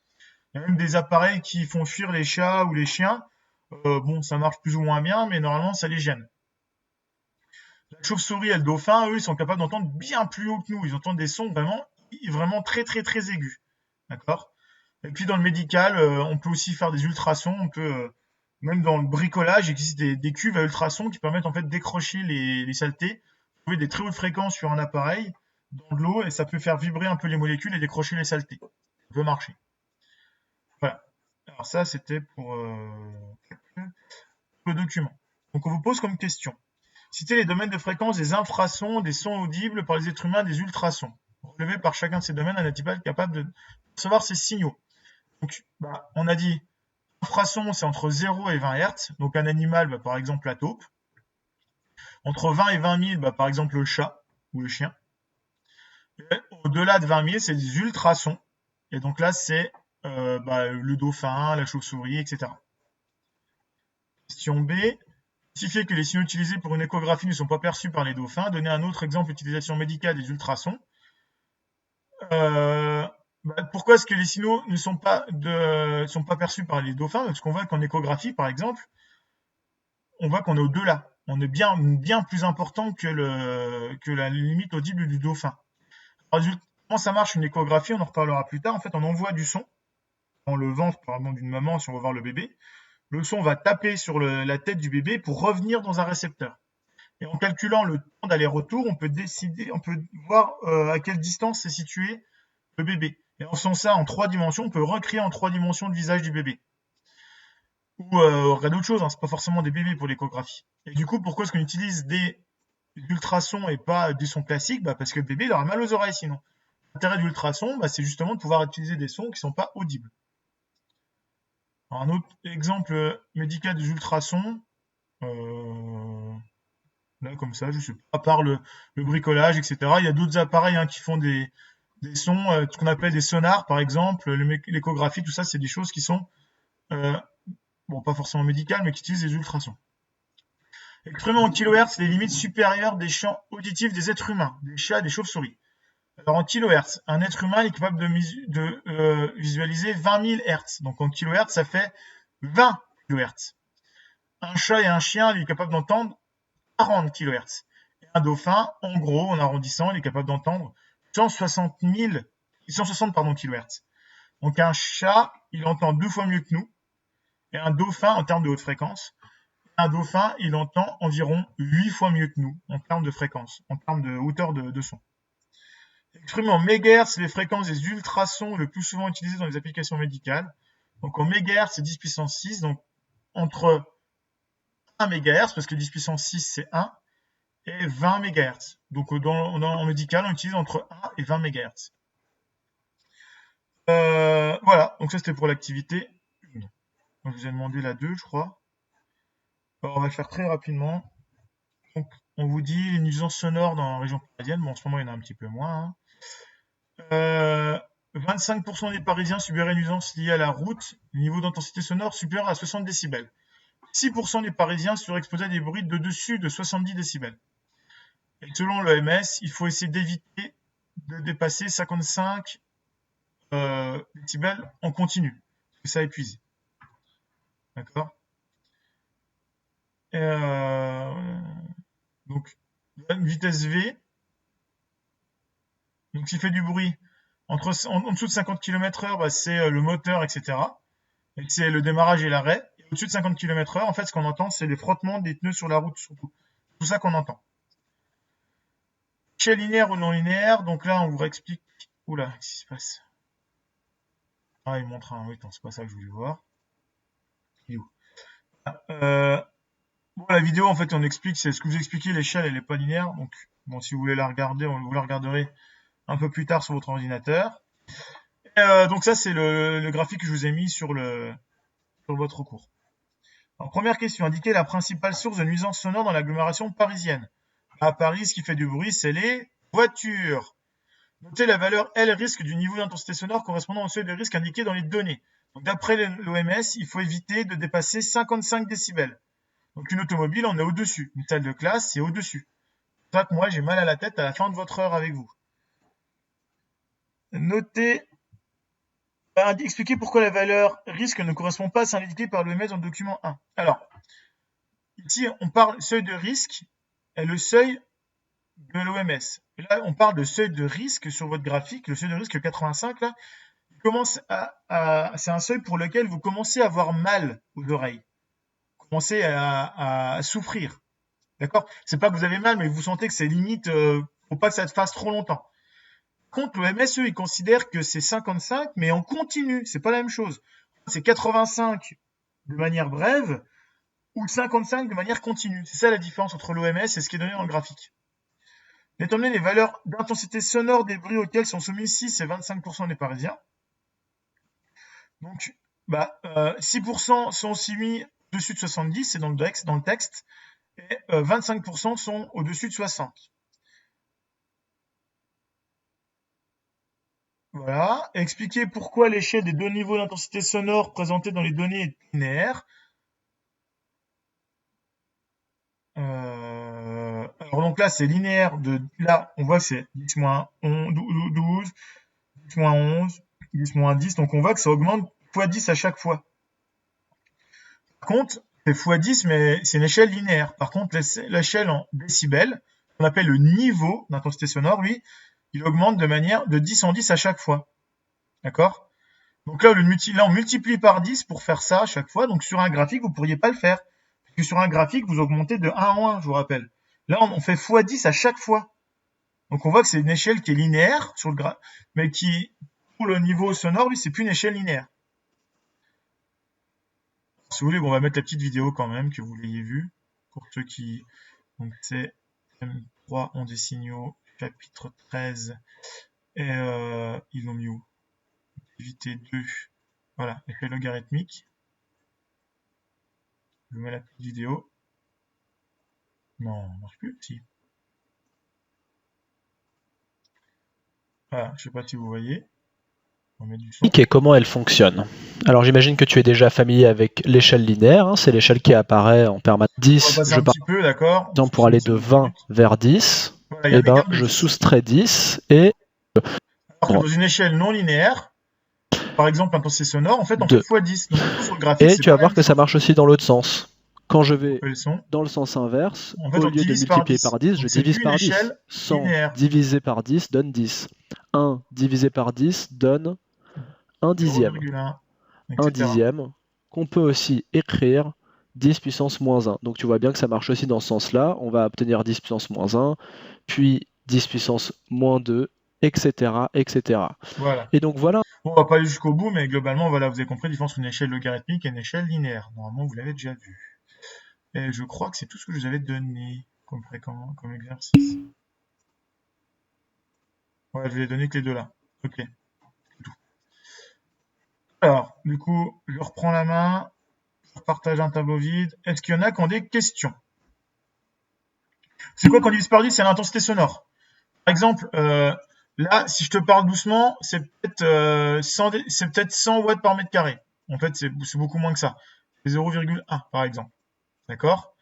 Il y a même des appareils qui font fuir les chats ou les chiens Bon, ça marche plus ou moins bien, mais normalement, ça les gêne. La chauve-souris et le dauphin, eux, ils sont capables d'entendre bien plus haut que nous. Ils entendent des sons vraiment très, très, très aigus. D'accord? Et puis dans le médical, on peut aussi faire des ultrasons. Même dans le bricolage, il existe des cuves à ultrasons qui permettent en fait de décrocher les saletés, trouver des très hautes fréquences sur un appareil dans de l'eau et ça peut faire vibrer un peu les molécules et décrocher les saletés. Ça peut marcher. Voilà. Alors ça, c'était pour le document. Donc on vous pose comme question. Citez les domaines de fréquence des infrasons, des sons audibles par les êtres humains, des ultrasons. Relevé par chacun de ces domaines un animal capable de percevoir ces signaux. Donc, on a dit, infrason, c'est entre 0 et 20 Hz. Donc, un animal, par exemple, la taupe. Entre 20 et 20 000, par exemple, le chat ou le chien. Et au-delà de 20 000, c'est des ultrasons. Et donc là, c'est le dauphin, la chauve-souris, etc. Question B. Justifier que les signaux utilisés pour une échographie ne sont pas perçus par les dauphins. Donner un autre exemple d'utilisation médicale des ultrasons. Pourquoi est-ce que les signaux ne sont pas perçus par les dauphins? Parce qu'on voit qu'en échographie, par exemple, on voit qu'on est au-delà. On est bien plus important que la limite audible du dauphin. Alors, comment ça marche une échographie? On en reparlera plus tard. En fait, on envoie du son dans le ventre, par exemple, d'une maman, si on veut voir le bébé. Le son va taper sur la tête du bébé pour revenir dans un récepteur. Et en calculant le temps d'aller-retour, on peut voir à quelle distance est situé le bébé. Et en faisant ça en 3 dimensions, on peut recréer en 3 dimensions le visage du bébé. Ou regarde d'autres choses, hein, c'est pas forcément des bébés pour l'échographie. Et du coup, pourquoi est-ce qu'on utilise des ultrasons et pas des sons classiques? Parce que le bébé il aura mal aux oreilles sinon. L'intérêt de l'ultrason, c'est justement de pouvoir utiliser des sons qui sont pas audibles. Alors, un autre exemple médical des ultrasons, là comme ça, je sais pas, à part le bricolage, etc. Il y a d'autres appareils qui font des sons, ce qu'on appelle des sonars par exemple, l'échographie, tout ça, c'est des choses qui sont pas forcément médicales, mais qui utilisent des ultrasons. Exprimer en kilohertz les limites supérieures des champs auditifs des êtres humains, des chats, des chauves-souris. Alors en kilohertz, un être humain est capable de visualiser 20 000 Hertz. Donc en kilohertz, ça fait 20 kilohertz. Un chat et un chien, il est capable d'entendre 40 kilohertz. Et un dauphin, en gros, en arrondissant, il est capable d'entendre 160 kilohertz. Donc un chat, il entend 2 fois mieux que nous. Et un dauphin, en termes de haute fréquence, un dauphin, il entend environ 8 fois mieux que nous, en termes de fréquence, en termes de hauteur de son. Exprimer en mégahertz les fréquences des ultrasons le plus souvent utilisés dans les applications médicales. Donc en mégahertz, c'est 10 puissance 6, donc entre 1 mégahertz, parce que 10 puissance 6, c'est 1, et 20 mégahertz. Donc en médical, on utilise entre 1 et 20 mégahertz. Voilà, donc ça c'était pour l'activité 1. Donc, je vous ai demandé la 2, je crois. Alors, on va le faire très rapidement. Donc, on vous dit les nuisances sonores dans la région parisienne. Bon, en ce moment, il y en a un petit peu moins. 25% des Parisiens subiraient une nuisance liée à la route. Le niveau d'intensité sonore supérieur à 60 décibels. 6% des Parisiens seraient exposés à des bruits de dessus de 70 décibels. Et selon l'OMS, il faut essayer d'éviter de dépasser 55 décibels en continu, parce que ça épuise. D'accord? Donc, une vitesse V, donc s'il fait du bruit en dessous de 50 km/h, c'est le moteur, etc. Et c'est le démarrage et l'arrêt. Et au-dessus de 50 km/h, en fait, ce qu'on entend, c'est les frottements des pneus sur la route, surtout. C'est tout ça qu'on entend. Échelle linéaire ou non linéaire, donc là, on vous réexplique. Oula, qu'est-ce qui se passe? Ah, il montre un. Oui, attends, c'est pas ça que je voulais voir. Il est où? La vidéo, en fait, on explique, c'est ce que vous expliquez, l'échelle, elle n'est pas linéaire. Donc, bon, si vous voulez la regarder, vous la regarderez un peu plus tard sur votre ordinateur. Donc ça, c'est le graphique que je vous ai mis sur votre cours. Alors, première question, indiquez la principale source de nuisance sonore dans l'agglomération parisienne. À Paris, ce qui fait du bruit, c'est les voitures. Notez la valeur L risque du niveau d'intensité sonore correspondant au seuil de risque indiqué dans les données. Donc, d'après l'OMS, il faut éviter de dépasser 55 décibels. Donc une automobile, on est au-dessus. Une salle de classe, c'est au-dessus. C'est pour ça que moi, j'ai mal à la tête à la fin de votre heure avec vous. Notez expliquer pourquoi la valeur risque ne correspond pas à celle indiquée par l'OMS dans le document 1. Alors, ici, on parle seuil de risque et le seuil de l'OMS. Là, on parle de seuil de risque sur votre graphique. Le seuil de risque 85, là, c'est un seuil pour lequel vous commencez à avoir mal aux oreilles. Vous commencez à souffrir. D'accord? C'est pas que vous avez mal, mais vous sentez que c'est limite, faut pas que ça te fasse trop longtemps. Contre l'OMS, eux, ils considèrent que c'est 55, mais en continu. C'est pas la même chose. C'est 85 de manière brève ou 55 de manière continue. C'est ça la différence entre l'OMS et ce qui est donné dans le graphique. Étant donné les valeurs d'intensité sonore des bruits auxquels sont soumis 6 et 25% des Parisiens, donc 6% sont soumis au-dessus de 70, c'est dans le texte, et 25% sont au-dessus de 60. Voilà. Expliquer pourquoi l'échelle des deux niveaux d'intensité sonore présentés dans les données est linéaire. Alors donc là, c'est linéaire là, on voit que c'est 10 12, 10 11, 10 10. Donc on voit que ça augmente x10 à chaque fois. Par contre, c'est x10, mais c'est une échelle linéaire. Par contre, l'échelle en décibels, qu'on appelle le niveau d'intensité sonore, lui, il augmente de manière de 10 en 10 à chaque fois. D'accord? Donc là, on multiplie par 10 pour faire ça à chaque fois. Donc sur un graphique, vous pourriez pas le faire. Parce que sur un graphique, vous augmentez de 1 en 1, je vous rappelle. Là, on fait x10 à chaque fois. Donc on voit que c'est une échelle qui est linéaire sur le mais qui, pour le niveau sonore, lui, c'est plus une échelle linéaire. Si vous voulez, on va mettre la petite vidéo quand même, que vous l'ayez vue. Pour ceux qui... Donc c'est M3 ont des signaux, chapitre 13. Et ils l'ont mis où? Activité 2. Voilà, effet logarithmique. Je mets la petite vidéo. Non, ça marche plus. Si. Voilà, je sais pas si vous voyez. On met du son. Et comment elle fonctionne. Alors j'imagine que tu es déjà familier avec l'échelle linéaire, hein, c'est l'échelle qui apparaît en permanence 10. Je pars peu, d'accord. Donc pour aller de 20 vers 10, voilà, eh ben, je soustrais 10 et... Alors que dans une échelle non linéaire, par exemple intensité sonore, en fait on fait x10. Donc sur le graphique, et tu vas voir que ça marche aussi dans l'autre sens. Quand je vais dans le sens inverse, en fait, au lieu de multiplier par 10, je divise par 10. 100 linéaire. divisé par 10 donne 10. 1 divisé par 10 donne 1 dixième. 1 dixième, qu'on peut aussi écrire 10 puissance moins 1. Donc tu vois bien que ça marche aussi dans ce sens-là. On va obtenir 10 puissance moins 1, puis 10 puissance moins 2, etc. etc. Voilà. Et donc voilà. Bon, on va pas aller jusqu'au bout, mais globalement, voilà, vous avez compris la différence entre une échelle logarithmique et une échelle linéaire. Normalement, vous l'avez déjà vu. Et je crois que c'est tout ce que je vous avais donné comme exercice. Ouais, je vous ai donné que les deux là. Ok. Alors, du coup, je reprends la main, je partage un tableau vide. Est-ce qu'il y en a qui ont des questions? C'est quoi qu'on divise par 10? C'est l'intensité sonore. Par exemple, là, si je te parle doucement, c'est peut-être 100 watts par mètre carré. En fait, c'est beaucoup moins que ça. C'est 0,1 par exemple. D'accord?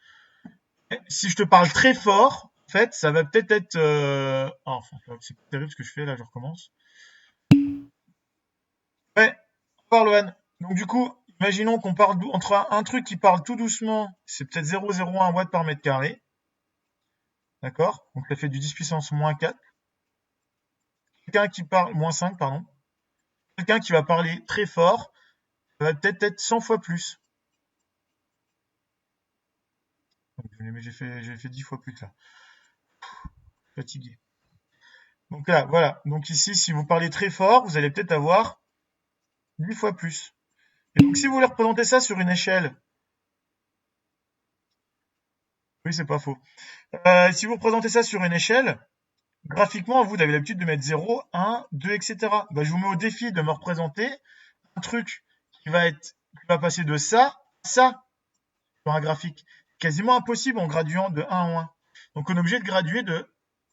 Si je te parle très fort, en fait, ça va peut-être être... c'est pas terrible ce que je fais, là, je recommence. Ouais, Loan. Donc du coup, imaginons qu'on parle entre un truc qui parle tout doucement, c'est peut-être 0,01 watts par mètre carré. D'accord? Donc ça fait du 10 puissance moins 4. Quelqu'un qui parle, moins 5, pardon. Quelqu'un qui va parler très fort, ça va peut-être être 100 fois plus. Mais j'ai fait 10 fois plus là. Fatigué. Donc là, voilà. Donc ici, si vous parlez très fort, vous allez peut-être avoir 10 fois plus. Et donc si vous voulez représenter ça sur une échelle, oui, c'est pas faux. Si vous représentez ça sur une échelle, graphiquement, vous avez l'habitude de mettre 0, 1, 2, etc. Bah, je vous mets au défi de me représenter un truc qui va passer de ça à ça sur un graphique. Quasiment impossible en graduant de 1 en 1. Donc on est obligé de graduer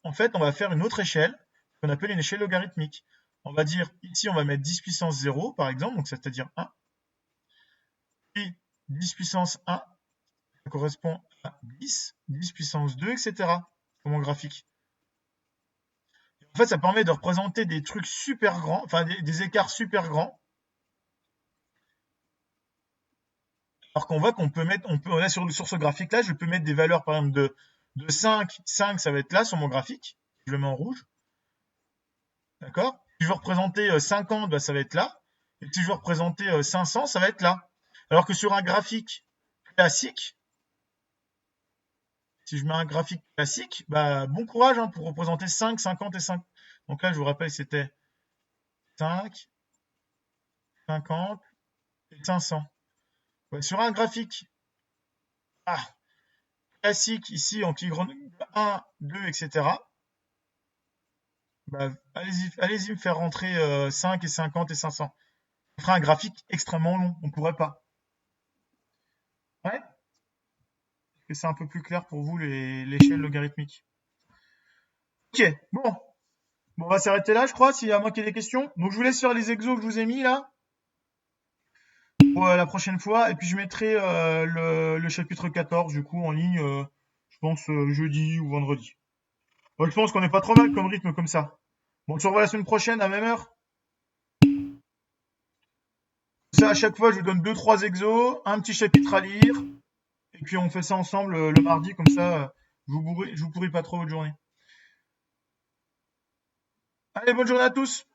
en fait, on va faire une autre échelle qu'on appelle une échelle logarithmique. On va dire, ici, on va mettre 10 puissance 0, par exemple, donc c'est-à-dire 1. Puis 10 puissance 1, ça correspond à 10, 10 puissance 2, etc. Sur mon graphique. En fait, ça permet de représenter des trucs super grands, enfin des écarts super grands, Alors qu'on voit qu'on peut mettre, on est sur ce graphique-là, je peux mettre des valeurs, par exemple, de 5. 5, ça va être là sur mon graphique. Je le mets en rouge. D'accord? Si je veux représenter 50, bah, ça va être là. Et si je veux représenter 500, ça va être là. Alors que sur un graphique classique, si je mets un graphique classique, bah, bon courage hein, pour représenter 5, 50 et 5. Donc là, je vous rappelle, c'était 5, 50 et 500. Ouais, sur un graphique classique, ici, en petit grand 1, 2, etc., bah, allez-y me faire rentrer 5 et 50 et 500. On fera un graphique extrêmement long, on pourrait pas. Ouais? Est-ce que c'est un peu plus clair pour vous l'échelle logarithmique? Ok, bon. Bon, on va s'arrêter là, je crois, s'il y a manqué des questions. Donc, je vous laisse faire les exos que je vous ai mis là pour la prochaine fois. Et puis, je mettrai le chapitre 14, du coup, en ligne, je pense, jeudi ou vendredi. Bon, je pense qu'on n'est pas trop mal comme rythme comme ça. Bon, on se revoit la semaine prochaine à même heure. Ça, à chaque fois, je vous donne 2-3 exos, un petit chapitre à lire. Et puis, on fait ça ensemble le mardi, comme ça, je vous pourris pas trop votre journée. Allez, bonne journée à tous!